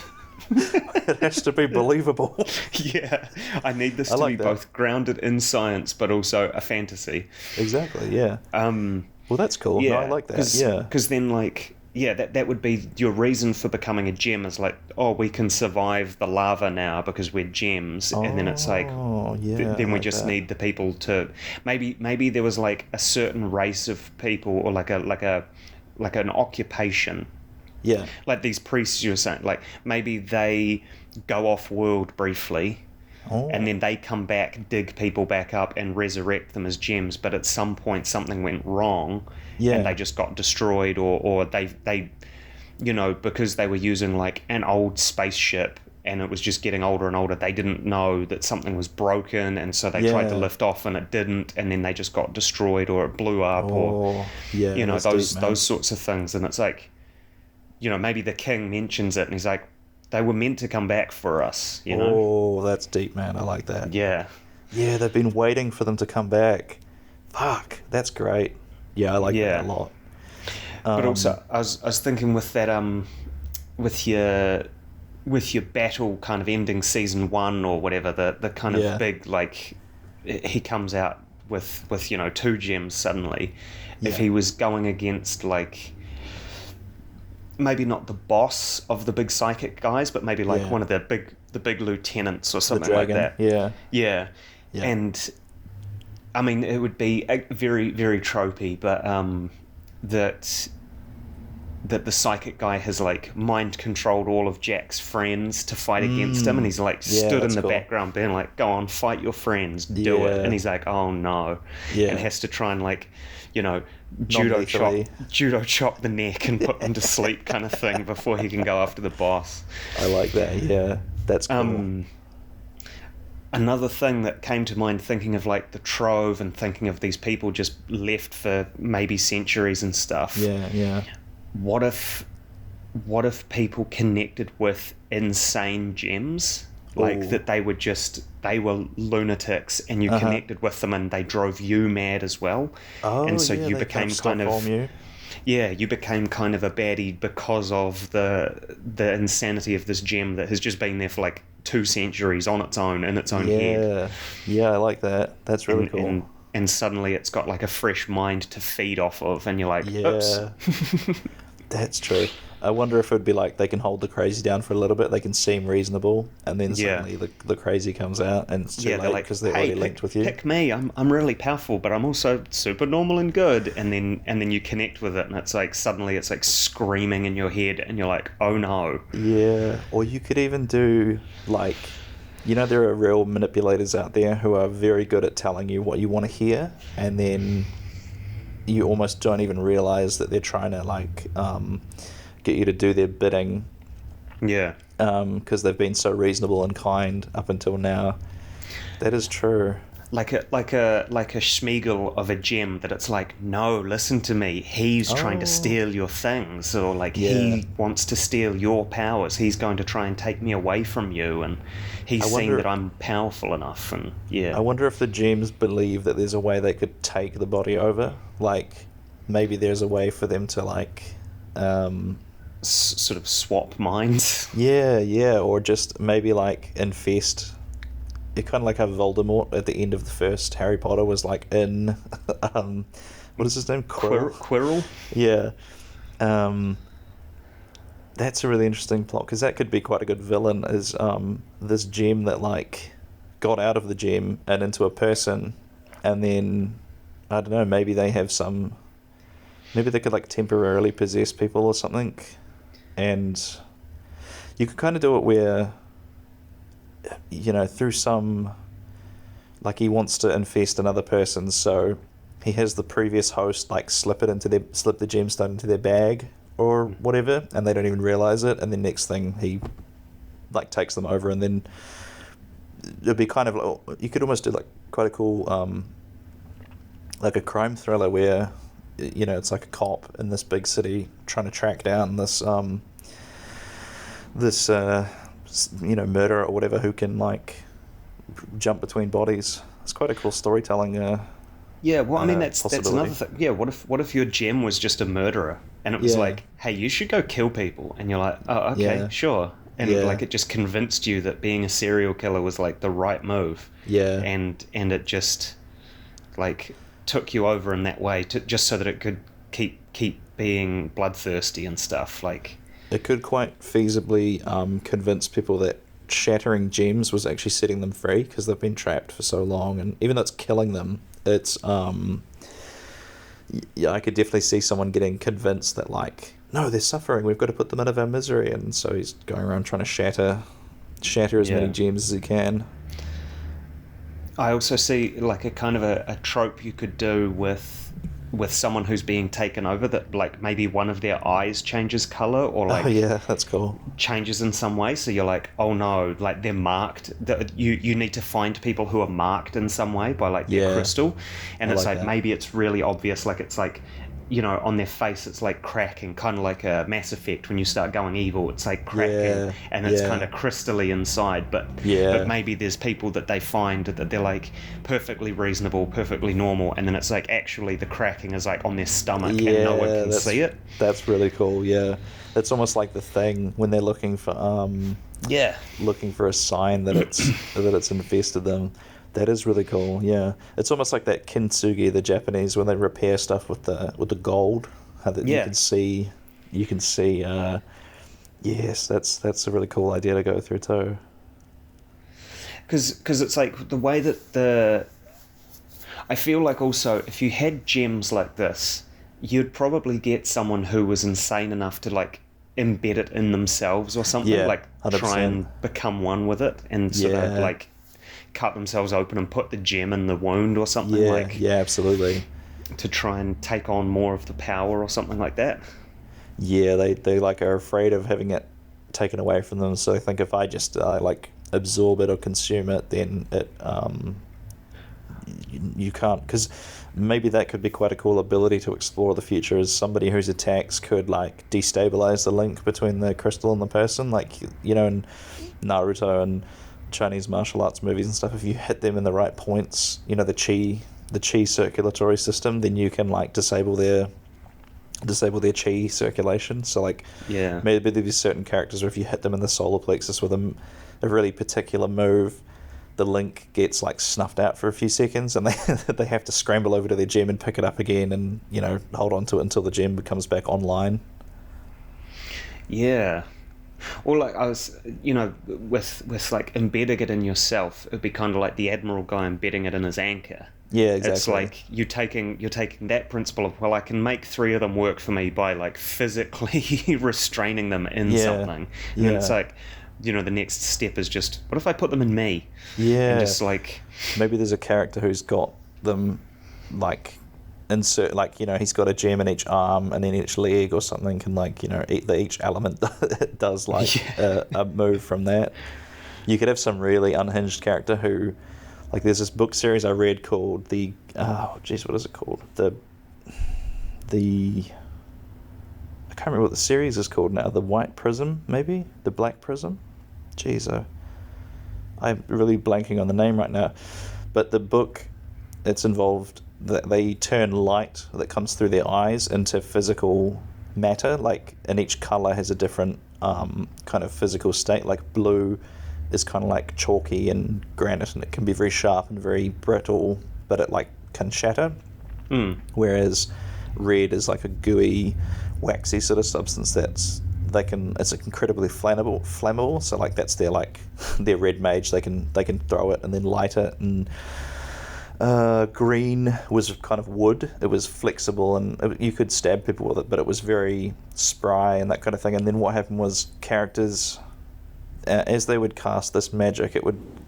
It has to be believable. Yeah, I need this I to like be that. both grounded in science, but also a fantasy. Exactly. Yeah. Well, that's cool. Yeah, No, I like that. Yeah. because then, like, yeah, that would be your reason for becoming a gem, is like, oh, we can survive the lava now because we're gems, and then it's like, Oh, yeah. then I we like just that. need the people to, maybe there was like a certain race of people, or like an occupation, Yeah. like these priests you were saying, like maybe they go off world briefly, Oh. and then they come back, dig people back up, and resurrect them as gems. But at some point, something went wrong, Yeah. and they just got destroyed, or they, because they were using like an old spaceship, and it was just getting older and older. They didn't know that something was broken, and so they tried to Yeah. lift off, and it didn't, and then they just got destroyed, or it blew up, or Oh, yeah. That's those deep, man. those sorts of things. And it's like, maybe the king mentions it, and he's like, they were meant to come back for us, Oh, that's deep, man. I like that. Yeah. Yeah, they've been waiting for them to come back. Fuck, that's great. Yeah, I like that a lot. But also, I was thinking with that, with your battle kind of ending season 1 or whatever, the kind of big, like, he comes out with 2 gems suddenly. Yeah. If he was going against, like, maybe not the boss of the big psychic guys, but maybe like one of the big lieutenants or something like that. Yeah. And I mean, it would be very, very tropey, but that the psychic guy has like mind controlled all of Jack's friends to fight against him, and he's like stood in the background being like, go on, fight your friends, do it. And he's like, oh no. And has to try and, like, judo chop the neck and put them to sleep kind of thing before he can go after the boss. I like that. Yeah, that's cool. Another thing that came to mind thinking of like the Trove and thinking of these people just left for maybe centuries and stuff. Yeah. What if people connected with insane gems? Like that they were lunatics, and you connected with them, and they drove you mad as well. And so you became kind of you became kind of a baddie because of the insanity of this gem that has just been there for like 2 centuries on its own, in its own head. Yeah, I like that. That's really cool. And suddenly it's got like a fresh mind to feed off of, and you're like, oops. That's true. I wonder if it would be like they can hold the crazy down for a little bit, they can seem reasonable, and then suddenly the crazy comes out, and it's too late because they're already linked with you. Pick me, I'm really powerful, but I'm also super normal and good. And then you connect with it, and it's like suddenly it's like screaming in your head, and you're like, oh no. Yeah, or you could even do like, there are real manipulators out there who are very good at telling you what you want to hear, and then you almost don't even realize that they're trying to like get you to do their bidding. Yeah. Because they've been so reasonable and kind up until now. That is true. Like a Schmeagol of a gem that it's like, no, listen to me. He's trying to steal your things, or like he wants to steal your powers. He's going to try and take me away from you, and he's seen that I'm powerful enough. And I wonder if the gems believe that there's a way they could take the body over. Like maybe there's a way for them to like sort of swap minds. Yeah, or just maybe like infest. It's kind of like how Voldemort at the end of the first Harry Potter was like in what is his name? Quirrell? Yeah. That's a really interesting plot, because that could be quite a good villain, is this gem that like got out of the gem and into a person, and then I don't know, maybe they could like temporarily possess people or something, and you could kind of do it where through some, like he wants to infest another person, so he has the previous host like slip the gemstone into their bag or whatever, and they don't even realize it, and then next thing he like takes them over, and then it'd be kind of you could almost do like quite a cool like a crime thriller where it's like a cop in this big city trying to track down this murderer or whatever who can like jump between bodies. It's quite a cool storytelling. Yeah, well, I mean that's possibility. another thing. Yeah, what if your gem was just a murderer and it was like, hey, you should go kill people, and you're like, oh, okay, sure, and like it just convinced you that being a serial killer was like the right move. Yeah, and it just like took you over in that way just so that it could keep being bloodthirsty and stuff. Like it could quite feasibly convince people that shattering gems was actually setting them free because they've been trapped for so long, and even though it's killing them, it's I could definitely see someone getting convinced that like, no, they're suffering, we've got to put them out of our misery, and so he's going around trying to shatter as many gems as he can. I also see like a kind of a trope you could do with someone who's being taken over, that like maybe one of their eyes changes color, or like, oh yeah, that's cool, changes in some way, so you're like, oh no, like they're marked, you need to find people who are marked in some way by like their crystal, and it's like maybe it's really obvious, like it's like, on their face it's like cracking, kind of like a Mass Effect when you start going evil, it's like cracking, and it's kind of crystally inside, but maybe there's people that they find that they're like perfectly reasonable, perfectly normal, and then it's like actually the cracking is like on their stomach, and no one can see it. That's really cool. Yeah, it's almost like the Thing when they're looking for looking for a sign that it's infested them. That is really cool. Yeah, it's almost like that kintsugi, the Japanese, when they repair stuff with the gold. How that you can see. Yes, that's a really cool idea to go through too. Because it's like the way that I feel like also if you had gems like this, you'd probably get someone who was insane enough to like embed it in themselves or something, like 100%. Try and become one with it, and sort of like cut themselves open and put the gem in the wound or something, absolutely, to try and take on more of the power or something like that. They like are afraid of having it taken away from them, so they think if I just like absorb it or consume it, then it you can't, because maybe that could be quite a cool ability to explore the future, as somebody whose attacks could like destabilize the link between the crystal and the person, like in Naruto and Chinese martial arts movies and stuff, if you hit them in the right points, the chi circulatory system, then you can like disable their chi circulation. So like maybe there's certain characters where if you hit them in the solar plexus with a really particular move, the link gets like snuffed out for a few seconds, and they have to scramble over to their gem and pick it up again, and hold on to it until the gem comes back online. Yeah. Or like I was, with like embedding it in yourself, it'd be kind of like the Admiral guy embedding it in his anchor. Yeah, exactly. It's like you're taking that principle of, well, I can make 3 of them work for me by like physically restraining them in something. And then it's like, the next step is just, what if I put them in me? Yeah. And just like, maybe there's a character who's got them like insert, like he's got a gem in each arm and in each leg or something, and like each element does like a move from that. You could have some really unhinged character who, like, there's this book series I read called what is it called, the I can't remember what the series is called now, the White Prism, maybe the Black Prism. I'm really blanking on the name right now, but the book, it's involved that they turn light that comes through their eyes into physical matter, like, and each color has a different kind of physical state. Like blue is kind of like chalky and granite, and it can be very sharp and very brittle, but it like can shatter. Whereas red is like a gooey, waxy sort of substance it's incredibly flammable. So like that's their red mage. They can throw it and then light it. And green was kind of wood. It was flexible and you could stab people with it, but it was very spry and that kind of thing. And then what happened was characters, as they would cast this magic,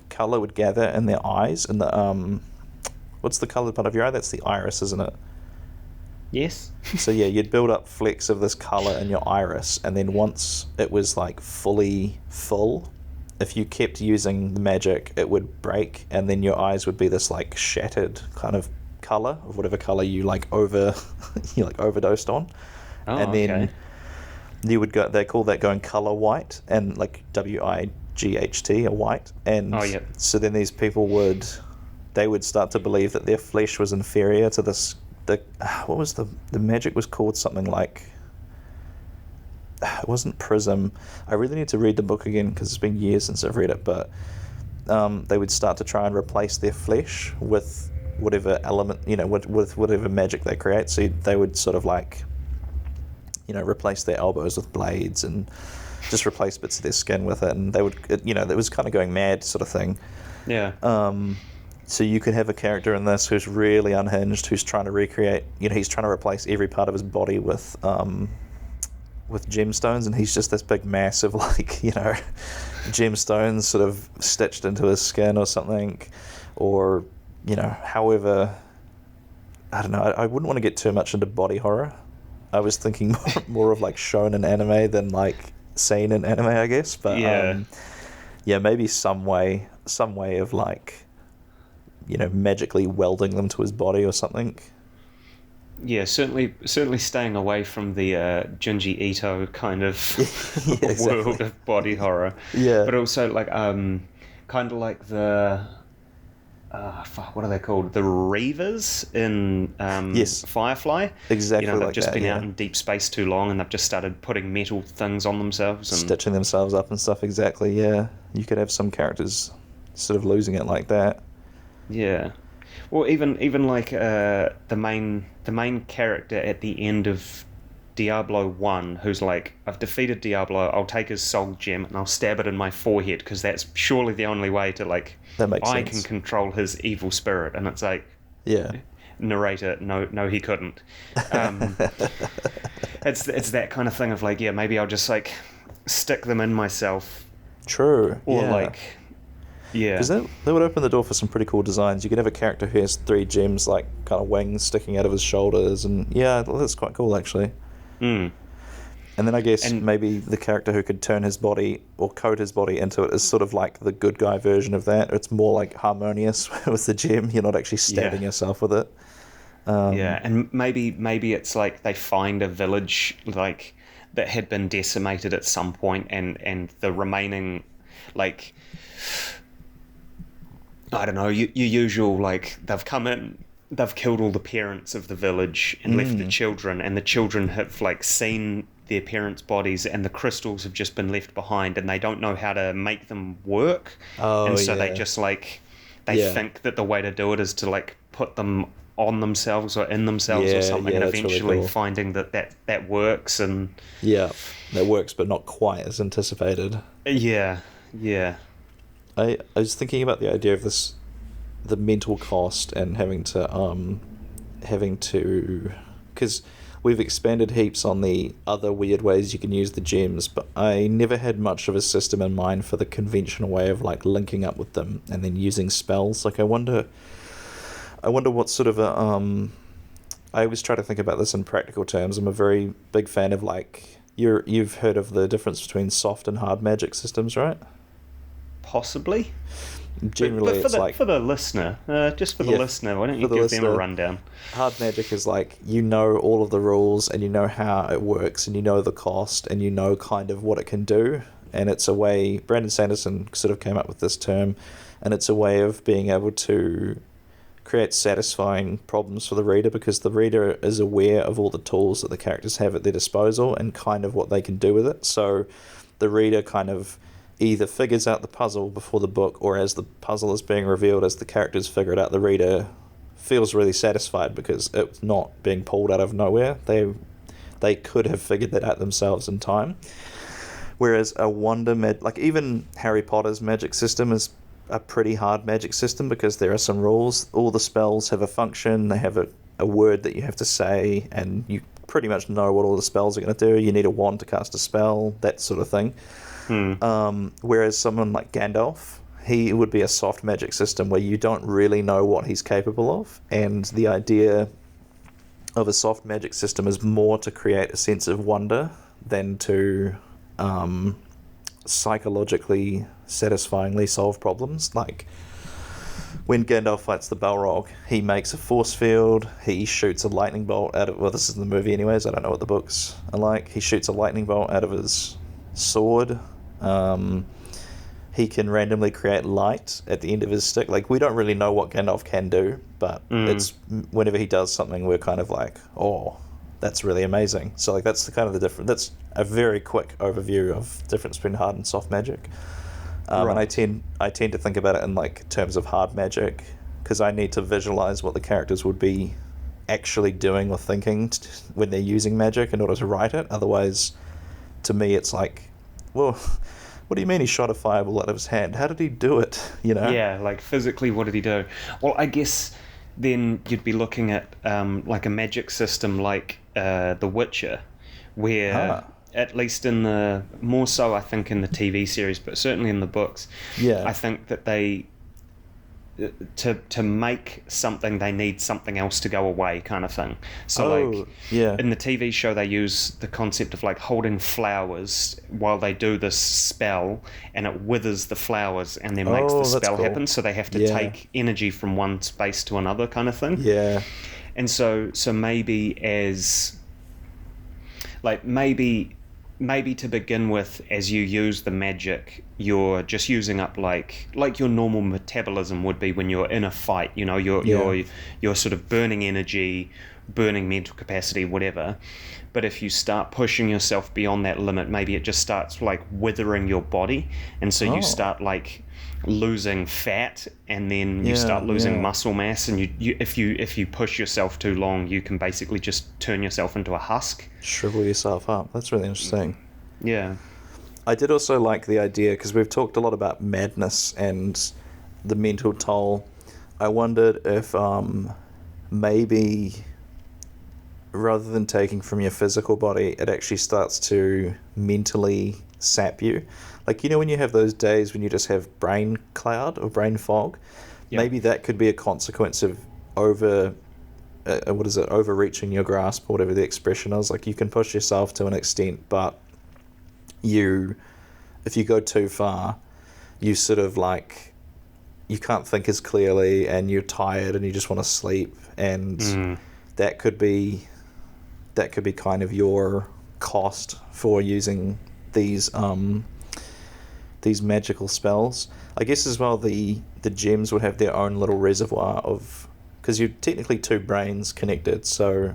color would gather in their eyes. And the what's the colored part of your eye? That's the iris, isn't it? Yes. So yeah, you'd build up flecks of this color in your iris, and then once it was like fully full, if you kept using the magic, it would break, and then your eyes would be this like shattered kind of color of whatever color you like you like overdosed on, Oh, and okay. then you would go. They call that going color white, and like WIGHT, a white, and Oh, yep. so then these people would start to believe that their flesh was inferior to this. What was the magic was called something like. It wasn't Prism. I really need to read the book again because it's been years since I've read it, but they would start to try and replace their flesh with whatever element, with whatever magic they create. So they would sort of like, replace their elbows with blades and just replace bits of their skin with it. And they would, it was kind of going mad sort of thing. Yeah. So you could have a character in this who's really unhinged, who's trying to recreate, he's trying to replace every part of his body with gemstones, and he's just this big massive gemstones sort of stitched into his skin or something, or however, I don't know, I wouldn't want to get too much into body horror. I was thinking more of like shown in anime than like seen in anime, I guess, but maybe some way of like magically welding them to his body or something. Yeah, certainly staying away from the Junji Ito kind of exactly. world of body horror. Yeah. But also like kind of like the what are they called? The Reavers in Yes. Firefly. Exactly they've like just that, been yeah. out in deep space too long, and they've just started putting metal things on themselves and Stitching themselves up and stuff, exactly, yeah. You could have some characters sort of losing it like that. Yeah. Well, even like the main character at the end of Diablo 1, who's like, I've defeated Diablo, I'll take his soul gem and I'll stab it in my forehead because that's surely the only way to like That makes I sense. can control his evil spirit. And it's like, Yeah. narrator, no, he couldn't. It's that kind of thing of like, yeah, maybe I'll just like stick them in myself, True. or yeah. like, yeah, Because that would open the door for some pretty cool designs. You could have a character who has 3 gems, like kind of wings sticking out of his shoulders, and yeah, that's quite cool actually. Mm. And then I guess And- maybe the character who could turn his body or coat his body into it is sort of like the good guy version of that. It's more like harmonious with the gem. You're not actually stabbing yourself with it. Yeah, and maybe it's like they find a village like that had been decimated at some point, and the remaining, like, I don't know, your usual, like, they've come in, they've killed all the parents of the village and left the children, and the children have like seen their parents' bodies, and the crystals have just been left behind, and they don't know how to make them work. Oh, and so they yeah. just like think that the way to do it is to like put them on themselves or in themselves or something, and that's really eventually cool. finding that works. And Yeah, that works, but not quite as anticipated. yeah. I was thinking about the idea of this, the mental cost, and having to because we've expanded heaps on the other weird ways you can use the gems, but I never had much of a system in mind for the conventional way of like linking up with them and then using spells. Like I wonder what sort of a I always try to think about this in practical terms. I'm a very big fan of like you've heard of the difference between soft and hard magic systems, right? Possibly. Generally, but it's for the listener, just for the listener, why don't you give them a rundown? Hard magic is like, all of the rules, and you know how it works, and you know the cost, and you know kind of what it can do. And it's a way, Brandon Sanderson sort of came up with this term, and it's a way of being able to create satisfying problems for the reader, because the reader is aware of all the tools that the characters have at their disposal and kind of what they can do with it. So the reader kind of either figures out the puzzle before the book, or as the puzzle is being revealed, as the characters figure it out, the reader feels really satisfied because it's not being pulled out of nowhere. They could have figured that out themselves in time. Whereas a like even Harry Potter's magic system is a pretty hard magic system, because there are some rules. All the spells have a function. They have a word that you have to say, and you pretty much know what all the spells are going to do. You need a wand to cast a spell, that sort of thing. Whereas someone like Gandalf, he would be a soft magic system where you don't really know what he's capable of, and the idea of a soft magic system is more to create a sense of wonder than to psychologically satisfyingly solve problems. Like when Gandalf fights the Balrog, he makes a force field, he shoots a lightning bolt out of... Well, this is in the movie anyways, I don't know what the books are like. He shoots a lightning bolt out of his sword. He can randomly create light at the end of his stick. Like, we don't really know what Gandalf can do, but it's whenever he does something, we're kind of like, oh, that's really amazing. So, like, that's the kind of the difference. That's a very quick overview of the difference between hard and soft magic. Right. And I tend to think about it in, like, terms of hard magic, because I need to visualize what the characters would be actually doing or thinking when they're using magic in order to write it. Otherwise, to me, it's like, well... What do you mean he shot a fireball out of his hand? How did he do it? You know? Yeah, like physically, what did he do? Well, I guess then you'd be looking at like a magic system like The Witcher, where at least in the more so I think in the TV series, but certainly in the books, I think that they to make something they need something else to go away kind of thing. So in the TV show they use the concept of like holding flowers while they do this spell, and it withers the flowers and then makes the spell happen. So they have to take energy from one space to another kind of thing. And so maybe as like maybe to begin with, as you use the magic, you're just using up like your normal metabolism would be when you're in a fight. You know, you're sort of burning energy, burning mental capacity, whatever. But if you start pushing yourself beyond that limit, maybe it just starts like withering your body, and so you start like losing fat, and then you start losing muscle mass, and you if you push yourself too long, you can basically just turn yourself into a husk, shrivel yourself up. That's really interesting. I did also like the idea, because we've talked a lot about madness and the mental toll. I wondered if maybe rather than taking from your physical body, it actually starts to mentally sap you. Like, you know, when you have those days when you just have brain cloud or brain fog, maybe that could be a consequence of overreaching your grasp, or whatever the expression is. Like, you can push yourself to an extent, but if you go too far, you sort of like, you can't think as clearly, and you're tired and you just want to sleep, and that could be kind of your cost for using these magical spells. I guess as well the gems would have their own little reservoir of, because you're technically two brains connected, so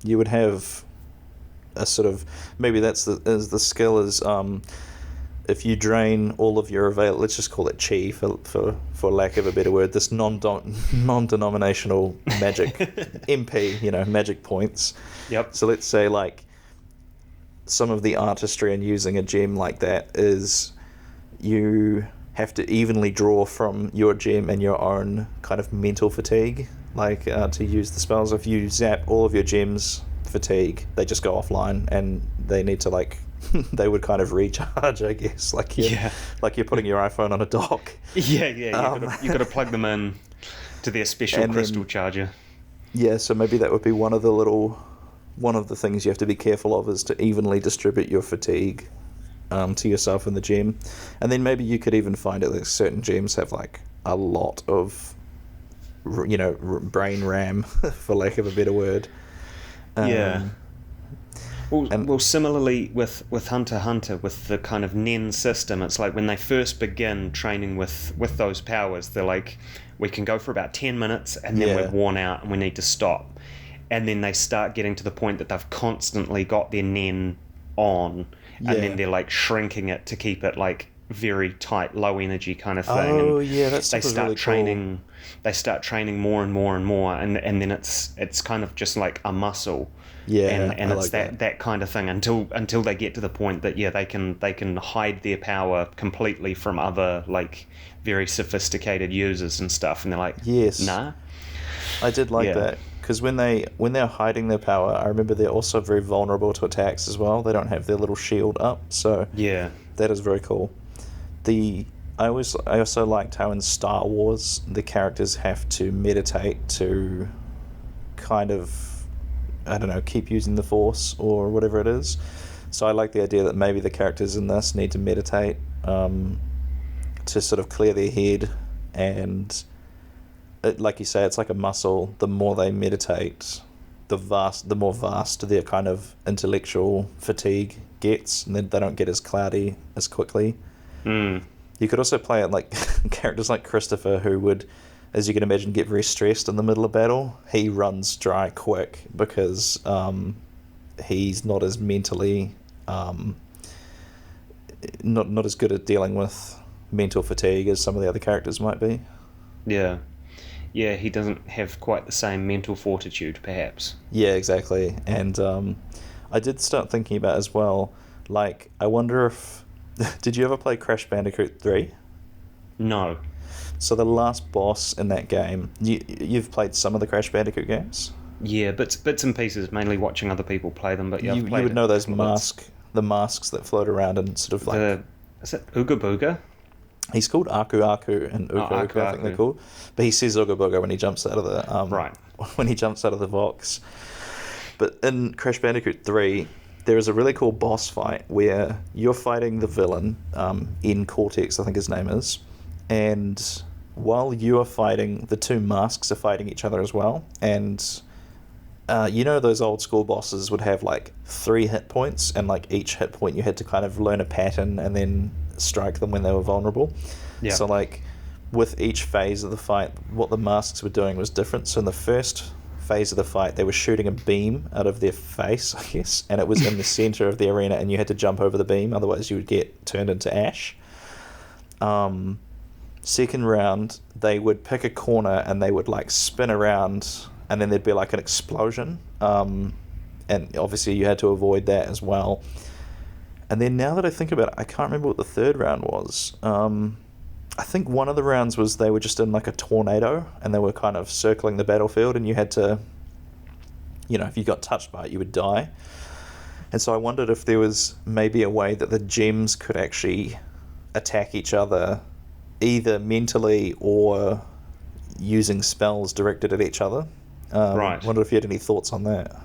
you would have a sort of, maybe that's the skill is if you drain all of your let's just call it chi for lack of a better word, this non-denominational magic MP, you know, magic points. So let's say like some of the artistry in using a gem like that is you have to evenly draw from your gem and your own kind of mental fatigue, like to use the spells. If you zap all of your gems fatigue, they just go offline, and they need to like they would kind of recharge, I guess, like you're putting your iPhone on a dock. You got to plug them in to their special crystal charger. So maybe that would be one of the things you have to be careful of, is to evenly distribute your fatigue to yourself and the gem. And then maybe you could even find it that certain gems have like a lot of, you know, brain RAM, for lack of a better word. Well, similarly with Hunter x Hunter, with the kind of Nen system, it's like when they first begin training with those powers, they're like, we can go for about 10 minutes and then we're worn out and we need to stop. And then they start getting to the point that they've constantly got their Nen on, and then they're like shrinking it to keep it like very tight, low energy kind of thing. That's they start really training. Cool. They start training more and more and more, and then it's kind of just like a muscle. And it's like that kind of thing until they get to the point that they can hide their power completely from other like very sophisticated users and stuff, and they're like, nah. I did like that, because when they're hiding their power, I remember they're also very vulnerable to attacks as well. They don't have their little shield up, so that is very cool. I also liked how in Star Wars the characters have to meditate to kind of, I don't know, keep using the Force or whatever it is. So I like the idea that maybe the characters in this need to meditate to sort of clear their head, and like you say, it's like a muscle. The more they meditate, the more vast their kind of intellectual fatigue gets, and then they don't get as cloudy as quickly. You could also play it like characters like Christopher, who would, as you can imagine, get very stressed in the middle of battle. He runs dry quick because he's not as mentally not as good at dealing with mental fatigue as some of the other characters might be. Yeah. Yeah, he doesn't have quite the same mental fortitude, perhaps. Yeah, exactly. And I did start thinking about as well, like, I wonder if... Did you ever play Crash Bandicoot 3? No. So the last boss in that game... You've played some of the Crash Bandicoot games? Yeah, bits and pieces, mainly watching other people play them, but yeah, you would know those the masks that float around and sort of like... Is it Ooga Booga? He's called Aku Aku and Uga Uga, I think they're called. But he says Ooga Booga when he jumps out of the... right. When he jumps out of the box. But in Crash Bandicoot 3, there is a really cool boss fight where you're fighting the villain, in Cortex, I think his name is, and while you are fighting, the two masks are fighting each other as well, and you know those old school bosses would have like 3 hit points, and like each hit point you had to kind of learn a pattern and then strike them when they were vulnerable. Yeah. So like with each phase of the fight, what the masks were doing was different. So in the first phase of the fight, they were shooting a beam out of their face, I guess, and it was in the center of the arena, and you had to jump over the beam, otherwise you would get turned into ash. Second round, they would pick a corner and they would like spin around, and then there'd be like an explosion, and obviously you had to avoid that as well. And then now that I think about it, I can't remember what the third round was. I think one of the rounds was they were just in like a tornado, and they were kind of circling the battlefield, and you had to, you know, if you got touched by it, you would die. And so I wondered if there was maybe a way that the gems could actually attack each other, either mentally or using spells directed at each other. Right. I wonder if you had any thoughts on that.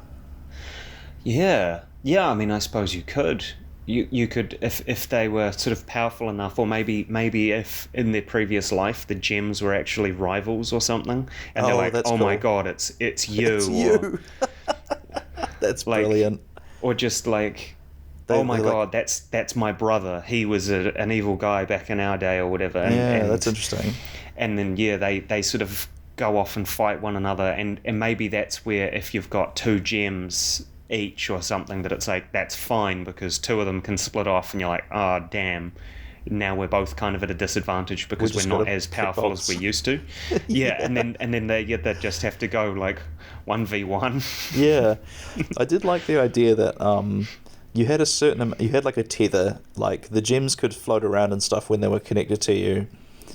Yeah. I mean, I suppose you could. You could, if they were sort of powerful enough, or maybe if in their previous life the gems were actually rivals or something, and they're like, oh cool. My god, it's you. It's you. That's like, brilliant. Or just like, oh my god, like, that's my brother. He was an evil guy back in our day or whatever. And that's interesting. And then they sort of go off and fight one another, and maybe that's where if you've got 2 gems each or something, that it's like that's fine because 2 of them can split off, and you're like, oh damn, now we're both kind of at a disadvantage because we're not as powerful as we used to. Yeah, and then they just have to go like 1v1. Yeah, I did like the idea that you had you had like a tether, like the gems could float around and stuff when they were connected to you.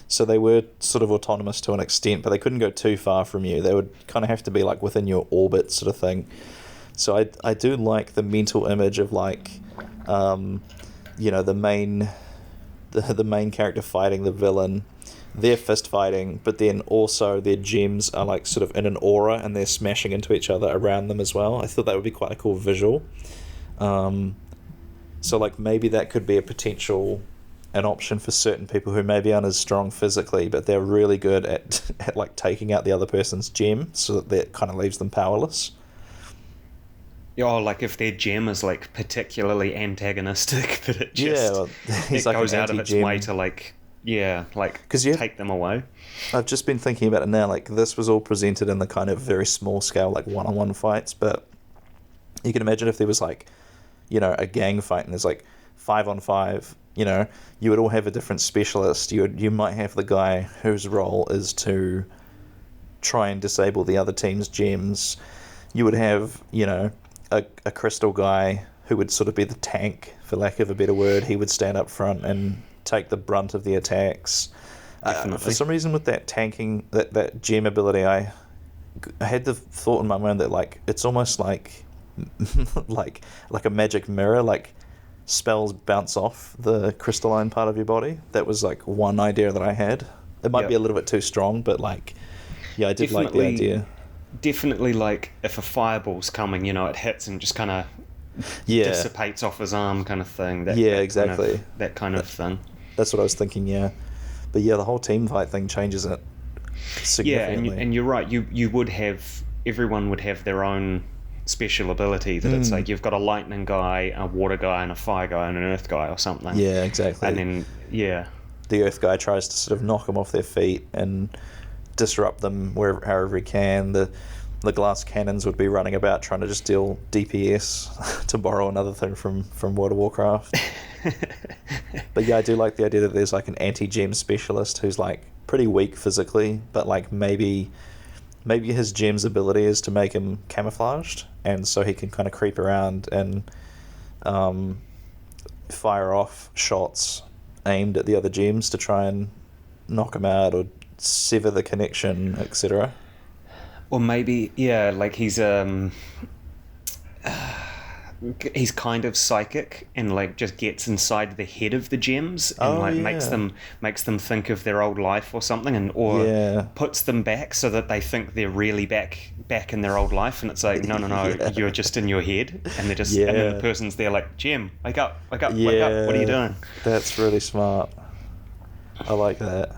So they were sort of autonomous to an extent, but they couldn't go too far from you. They would kind of have to be like within your orbit sort of thing. So I do like the mental image of like, you know, the main character fighting the villain, they're fist fighting, but then also their gems are like sort of in an aura and they're smashing into each other around them as well. I thought that would be quite a cool visual. So like maybe that could be an option for certain people who maybe aren't as strong physically, but they're really good at like taking out the other person's gem, so that kind of leaves them powerless. Oh, like if their gem is like particularly antagonistic, that it just it like goes out of its way to like take them away. I've just been thinking about it now. Like this was all presented in the kind of very small scale, like one-on-one fights, but you can imagine if there was like, you know, a gang fight and there's like 5-on-5. You know, you would all have a different specialist. You might have the guy whose role is to try and disable the other team's gems. You would have, you know, a crystal guy who would sort of be the tank, for lack of a better word. He would stand up front and take the brunt of the attacks. For some reason with that tanking, that gem ability, I had the thought in my mind that like it's almost like like a magic mirror, like spells bounce off the crystalline part of your body. That was like one idea that I had. It might be a little bit too strong, but like, yeah, I did like the idea. Definitely, like if a fireball's coming, you know, it hits and just kind of Yeah. dissipates off his arm kind of thing. Exactly. That kind of thing. That's what I was thinking, yeah. But yeah, the whole team fight thing changes it significantly. Yeah, and you're right. You would have, everyone would have their own special ability. That it's like you've got a lightning guy, a water guy, and a fire guy, and an earth guy or something. Yeah, exactly. And then the earth guy tries to sort of knock them off their feet and disrupt them however he can. The glass cannons would be running about trying to just deal DPS, to borrow another thing from World of Warcraft. But yeah, I do like the idea that there's like an anti-gem specialist who's like pretty weak physically, but like maybe his gem's ability is to make him camouflaged, and so he can kind of creep around and fire off shots aimed at the other gems to try and knock him out or sever the connection, etc. Or maybe, like he's kind of psychic and like just gets inside the head of the gems and makes them think of their old life or something, or puts them back so that they think they're really back in their old life, and it's like no, you're just in your head, and they're just and then the person's there like, Gem, wake up, wake up, what are you doing? That's really smart. I like that.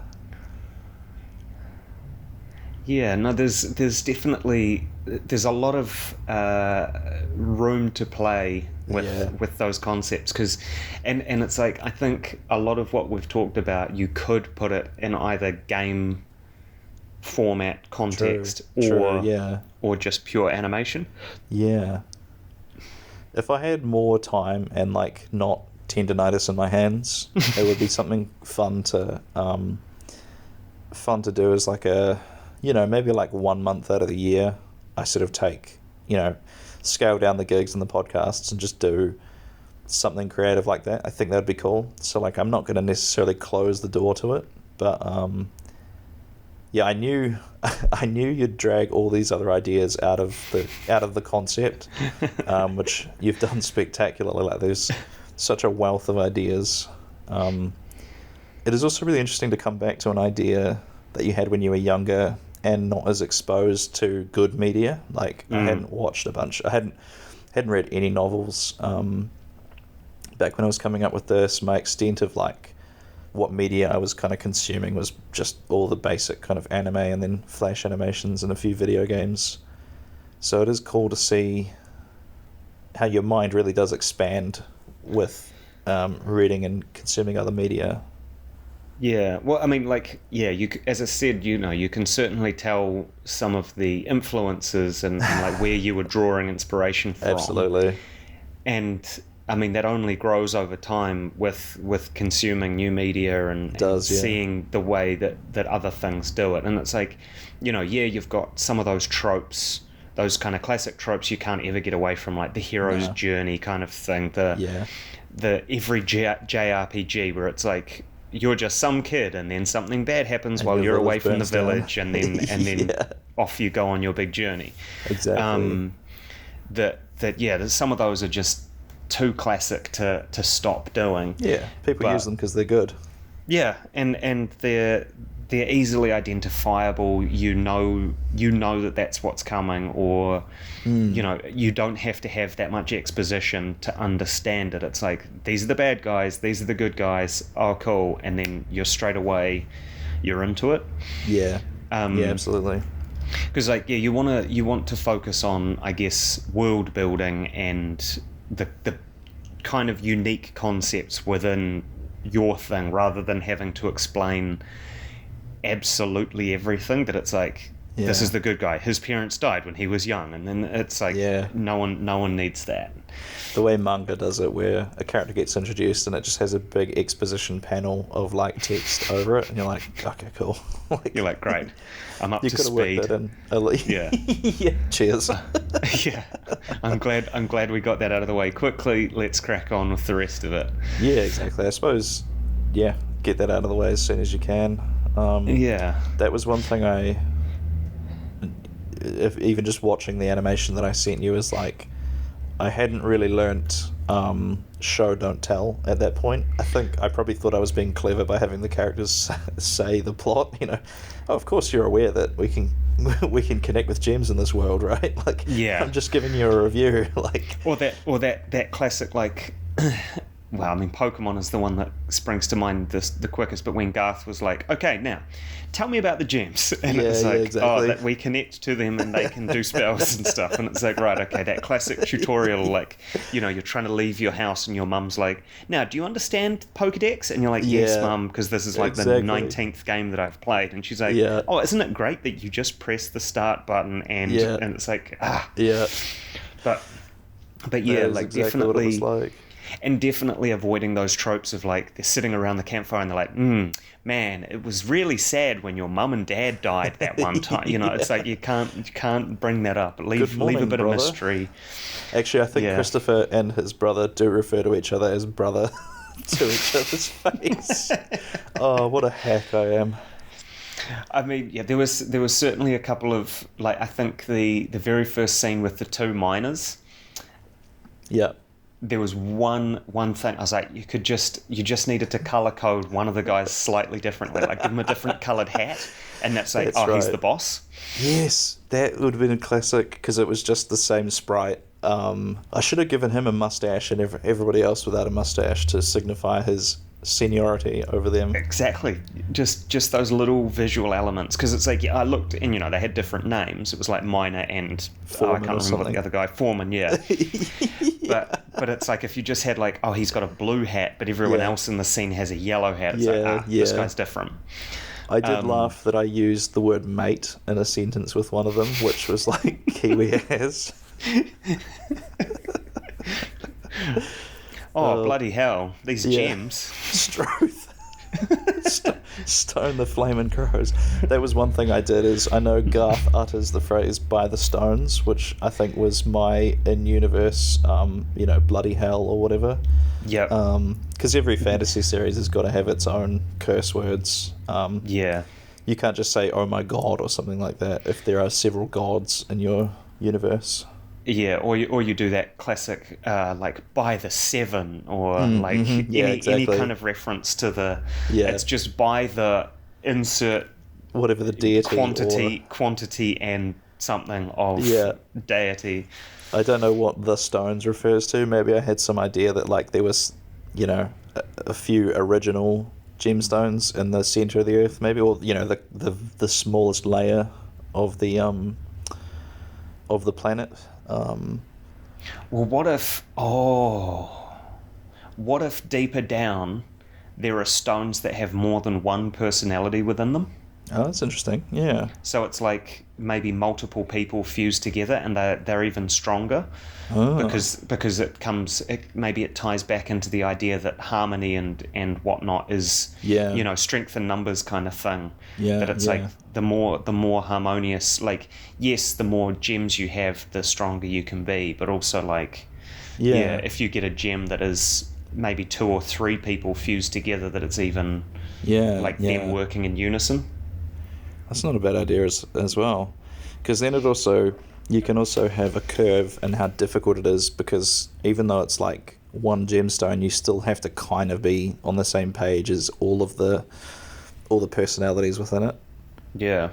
Yeah, no, there's definitely a lot of room to play with those concepts, because and it's like, I think a lot of what we've talked about, you could put it in either game format context or just pure animation. Yeah. If I had more time and like not tendonitis in my hands, it would be something fun to do as like a, maybe like 1 month out of the year, I sort of take, scale down the gigs and the podcasts and just do something creative like that. I think that'd be cool. So like, I'm not going to necessarily close the door to it, but I knew you'd drag all these other ideas out of the concept, which you've done spectacularly. Like, there's such a wealth of ideas. It is also really interesting to come back to an idea that you had when you were younger and not as exposed to good media. Like, I hadn't watched a bunch. I hadn't read any novels back when I was coming up with this. My extent of like what media I was kind of consuming was just all the basic kind of anime and then flash animations and a few video games. So it is cool to see how your mind really does expand with reading and consuming other media. Yeah, well, I mean, like, as I said, you can certainly tell some of the influences and like where you were drawing inspiration from. Absolutely. And I mean, that only grows over time with consuming new media and seeing the way that other things do it. And it's like, you've got some of those tropes, those kind of classic tropes you can't ever get away from, like the hero's journey kind of thing. The every JRPG where it's like, you're just some kid and then something bad happens while you're away from the village and then off you go on your big journey. Exactly. Some of those are just too classic to stop doing. Yeah, people use them because they're good. Yeah, and they're easily identifiable. You know that's what's coming, or you don't have to have that much exposition to understand it. It's like, these are the bad guys, these are the good guys. Oh, cool, and then you're straight away you're into it. Yeah. Absolutely. Because like you want to focus on, I guess, world building and the kind of unique concepts within your thing, rather than having to explain absolutely everything. That it's like, this is the good guy, his parents died when he was young, and then it's like, no one needs that. The way manga does it, where a character gets introduced and it just has a big exposition panel of like text over it, and you're like, okay, cool. You're like, great, I'm up to speed. You could have worked that in. Yeah. Cheers. Yeah, I'm glad we got that out of the way quickly. Let's crack on with the rest of it. Yeah, exactly. I suppose, get that out of the way as soon as you can. That was one thing even just watching the animation that I sent you, is like, I hadn't really learnt show don't tell at that point. I think I probably thought I was being clever by having the characters say the plot. Oh, of course you're aware that we can we can connect with gems in this world, right? Like, Yeah. I'm just giving you a review, like. Or that classic, like, well, I mean, Pokemon is the one that springs to mind the quickest, but when Garth was like, okay, now, tell me about the gems. And it's like, exactly. that we connect to them and they can do spells and stuff. And it's like, right, okay, that classic tutorial, like, you're trying to leave your house and your mum's like, now, do you understand Pokedex? And you're like, yes, mum, because this is like the 19th game that I've played. And she's like, oh, isn't it great that you just press the start button and it's like, Yeah. But yeah, like, exactly definitely. what it was like. And definitely avoiding those tropes of, like, they're sitting around the campfire and they're like, man, it was really sad when your mum and dad died that one time. It's like you can't bring that up. Leave a bit of mystery. Actually, I think Christopher and his brother do refer to each other as brother to each other's face. Oh, what a hack I am. I mean, yeah, there was certainly a couple of, like, I think the very first scene with the two miners. Yeah. There was one thing I was like, you just needed to color code one of the guys slightly differently, like give him a different colored hat, and that's like, he's the boss. Yes, that would have been a classic because it was just the same sprite. I should have given him a mustache and everybody else without a mustache to signify his seniority over them. Exactly, just those little visual elements, because it's like, I looked and they had different names. It was like Miner and Foreman, I can't remember what the other guy, Foreman, yeah. But it's like, if you just had like, he's got a blue hat, but everyone else in the scene has a yellow hat. It's this guy's different. I did laugh that I used the word mate in a sentence with one of them, which was like Kiwi ass. Bloody hell. These gems. Struth. Stone the flaming crows. That was one thing I did, is I know Garth utters the phrase by the stones, which I think was my in-universe, bloody hell or whatever. Yeah. Because every fantasy series has got to have its own curse words. You can't just say, oh my god, or something like that if there are several gods in your universe. Yeah, or you do that classic, like, by the seven, or any kind of reference to the... Yeah. It's just by the insert... Whatever the deity... Quantity and something of deity. I don't know what the stones refers to. Maybe I had some idea that, like, there was, a few original gemstones in the centre of the earth, maybe, or, the smallest layer of the planet. Well, what if deeper down there are stones that have more than one personality within them? Oh, that's interesting. Yeah. So it's like maybe multiple people fused together, and they're even stronger, because maybe it ties back into the idea that harmony and whatnot is strength in numbers kind of thing. Yeah. That it's like the more harmonious, like, yes, the more gems you have, the stronger you can be, but also like if you get a gem that is maybe 2 or 3 people fused together, that it's even them working in unison. That's not a bad idea as well, because then you can also have a curve in how difficult it is, because even though it's like one gemstone, you still have to kind of be on the same page as all the personalities within it. Yeah.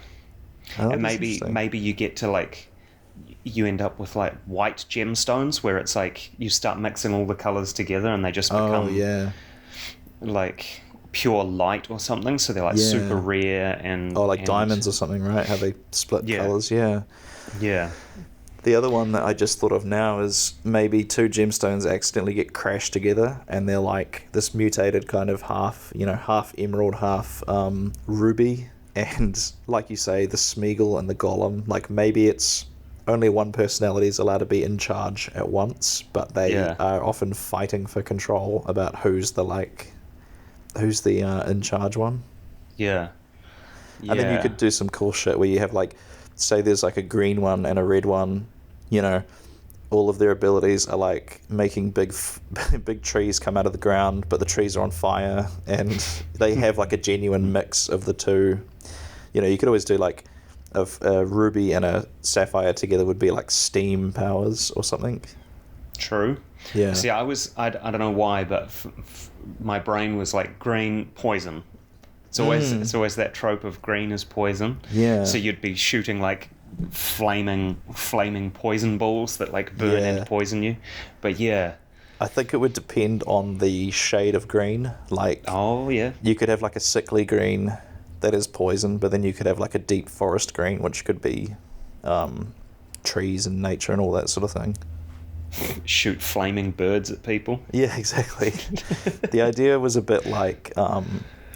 And maybe you get to, like, you end up with like white gemstones, where it's like you start mixing all the colors together and they just become like pure light or something, so they're like super rare and diamonds or something, right? How they split colors. The other one that I just thought of now is maybe 2 gemstones accidentally get crashed together and they're like this mutated kind of half emerald, half ruby, and like you say, the Smeagol and the Golem, like maybe it's only one personality is allowed to be in charge at once, but they are often fighting for control about who's the in charge one. And then you could do some cool shit where you have, like, say there's like a green one and a red one, all of their abilities are like making big trees come out of the ground, but the trees are on fire, and they have like a genuine mix of the two. You could always do like a ruby and a sapphire together would be like steam powers or something. True. Yeah. See, I don't know why, but my brain was like green poison, It's always that trope of green is poison. Yeah. So you'd be shooting like flaming poison balls that like burn and poison you. But yeah. I think it would depend on the shade of green. Like, oh yeah, you could have like a sickly green that is poison, but then you could have like a deep forest green, which could be trees and nature and all that sort of thing. Shoot flaming birds at people. Yeah, exactly. The idea was a bit like,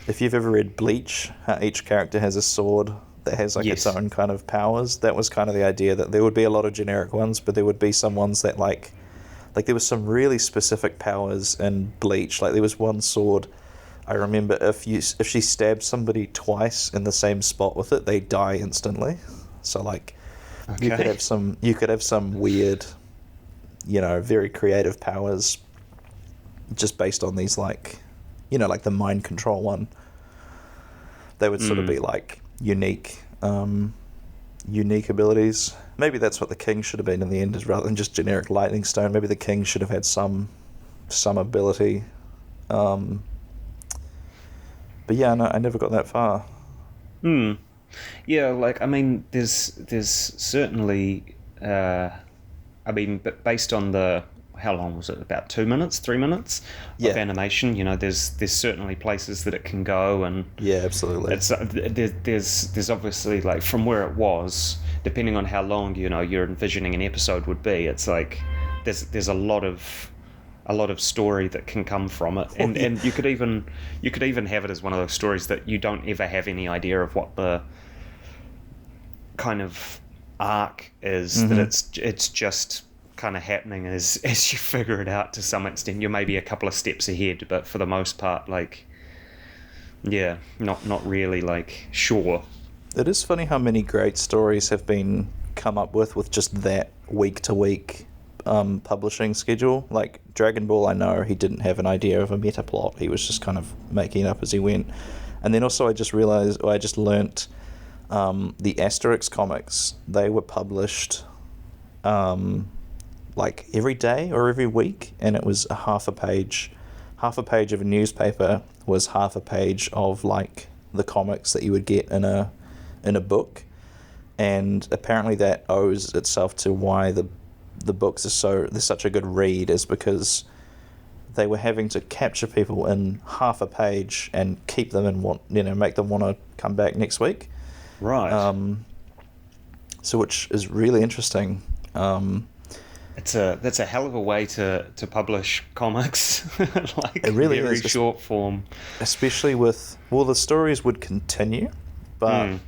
if you've ever read Bleach, how each character has a sword that has like its own kind of powers. That was kind of the idea, that there would be a lot of generic ones, but there would be some ones that like there was some really specific powers in Bleach. Like there was one sword, I remember, if she stabbed somebody twice in the same spot with it, they die instantly. So like, you could have some weird, very creative powers just based on these, like, like the mind control one. They would sort of be like unique abilities. Maybe that's what the king should have been in the end, is rather than just generic lightning stone. Maybe the king should have had some ability. But yeah, no, I never got that far. Yeah, like, I mean, there's certainly, but based on how long was it? About 2 minutes, 3 minutes of animation. There's certainly places that it can go, and yeah, absolutely. It's there's obviously, like, from where it was, depending on how long you're envisioning an episode would be. It's like there's a lot of story that can come from it, and you could even have it as one of those stories that you don't ever have any idea of what the kind of arc is. That it's just kind of happening as you figure it out to some extent. You're maybe a couple of steps ahead, but for the most part, like, yeah, not really, like, sure. It is funny how many great stories have been come up with just that week to week publishing schedule. Like Dragon Ball, I know he didn't have an idea of a meta plot. He was just kind of making it up as he went. And then also I just learnt the Asterix comics, they were published like every day or every week, and it was half a page of a newspaper was half a page of like the comics that you would get in a book. And apparently that owes itself to why the books are they're such a good read, is because they were having to capture people in half a page and keep them and make them want to come back next week. Right. So which is really interesting. That's a hell of a way to publish comics. Like, it really very is, short form. Especially with, the stories would continue, but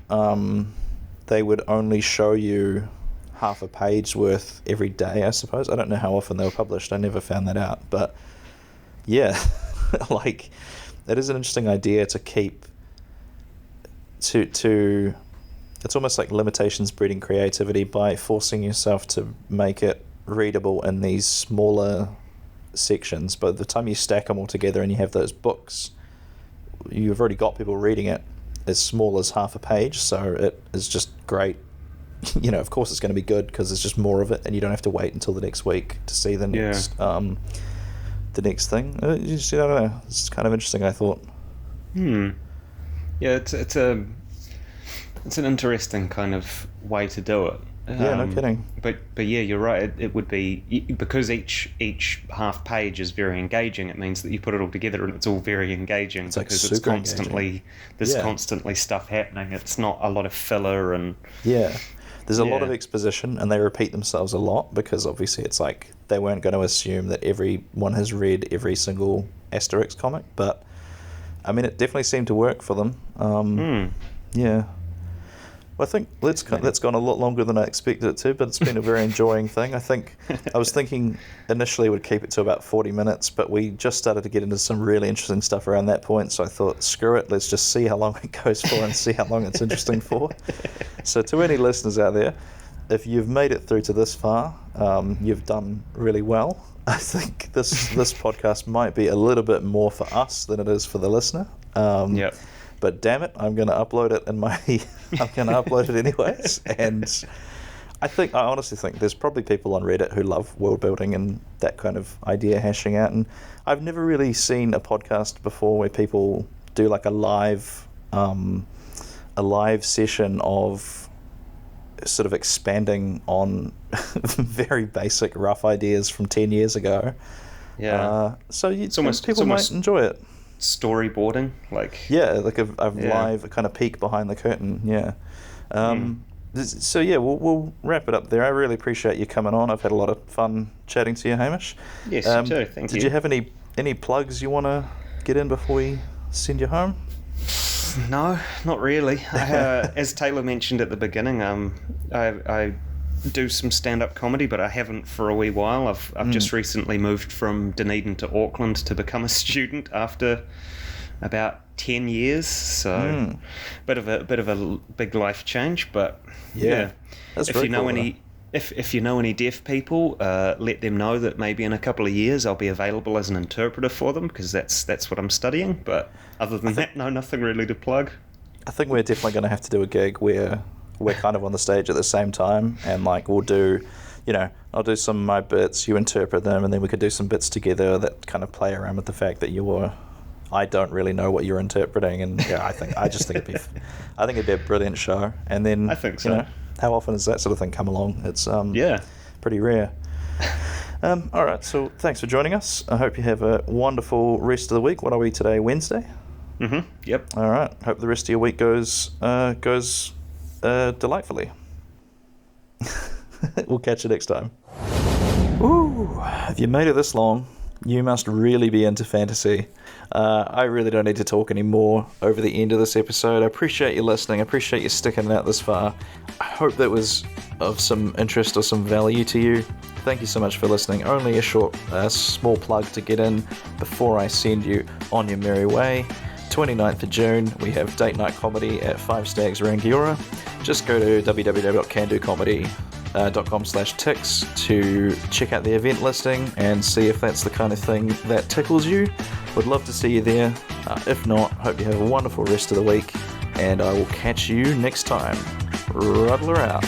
they would only show you half a page worth every day, I suppose. I don't know how often they were published. I never found that out. But yeah, like, it is an interesting idea to keep to it's almost like limitations breeding creativity by forcing yourself to make it readable in these smaller sections. By the time you stack them all together and you have those books, you've already got people reading it as small as half a page, so it is just great. Of course it's going to be good because there's just more of it, and you don't have to wait until the next week to see the next thing. I don't know. It's kind of interesting, I thought. Yeah, it's an interesting kind of way to do it. Yeah, no kidding. But yeah, you're right. It would be, because each half page is very engaging. It means that you put it all together and it's all very engaging. It's like because super it's constantly constantly stuff happening. It's not a lot of filler and there's a lot of exposition, and they repeat themselves a lot because obviously it's like they weren't going to assume that everyone has read every single Asterix comic. But I mean, it definitely seemed to work for them. Yeah. Well, I think that's gone a lot longer than I expected it to, but it's been a very enjoying thing. I think I was thinking initially we'd keep it to about 40 minutes, but we just started to get into some really interesting stuff around that point, so I thought, screw it, let's just see how long it goes for and see how long it's interesting for. So to any listeners out there, if you've made it through to this far, you've done really well. I think this podcast might be a little bit more for us than it is for the listener. But damn it, I'm going to upload it I'm going to upload it anyways. And I honestly think there's probably people on Reddit who love world building and that kind of idea hashing out. And I've never really seen a podcast before where people do like a live a live session of sort of expanding on very basic rough ideas from 10 years ago. Yeah. So people might enjoy it. Storyboarding, like a live kind of peek behind the curtain. So we'll wrap it up there. I really appreciate you coming on. I've had a lot of fun chatting to you, Hamish. Yes, you too. Thank you. Did you have any plugs you want to get in before we send you home? No, not really. As Taylor mentioned at the beginning, I do some stand-up comedy, but I haven't for a wee while. I've just recently moved from Dunedin to Auckland to become a student after about 10 years. So bit of a big life change, but yeah. That's if very you know cool, any if you know any deaf people, let them know that maybe in a couple of years I'll be available as an interpreter for them, because that's what I'm studying. But other than that, nothing really to plug. I think we're definitely going to have to do a gig where we're kind of on the stage at the same time, and we'll do, I'll do some of my bits, you interpret them, and then we could do some bits together that kind of play around with the fact that I don't really know what you're interpreting, and I think it'd be a brilliant show. And then I think so. How often does that sort of thing come along? It's pretty rare. All right, so thanks for joining us. I hope you have a wonderful rest of the week. What are we today? Wednesday? Mm-hmm. Yep. All right. Hope the rest of your week goes delightfully. We'll catch you next time. Ooh, if you made it this long, you must really be into fantasy. I really don't need to talk anymore over the end of this episode. I appreciate you listening. I appreciate you sticking it out this far. I hope that was of some interest or some value to you. Thank you so much for listening. Only a short, small plug to get in before I send you on your merry way. 29th of June, we have date night comedy at 5 Stags Rangiora. Just go to www.candocomedy.com/ticks to check out the event listing and see if that's the kind of thing that tickles you. Would love to see you there. If not, hope you have a wonderful rest of the week, and I will catch you next time. Ruddler out.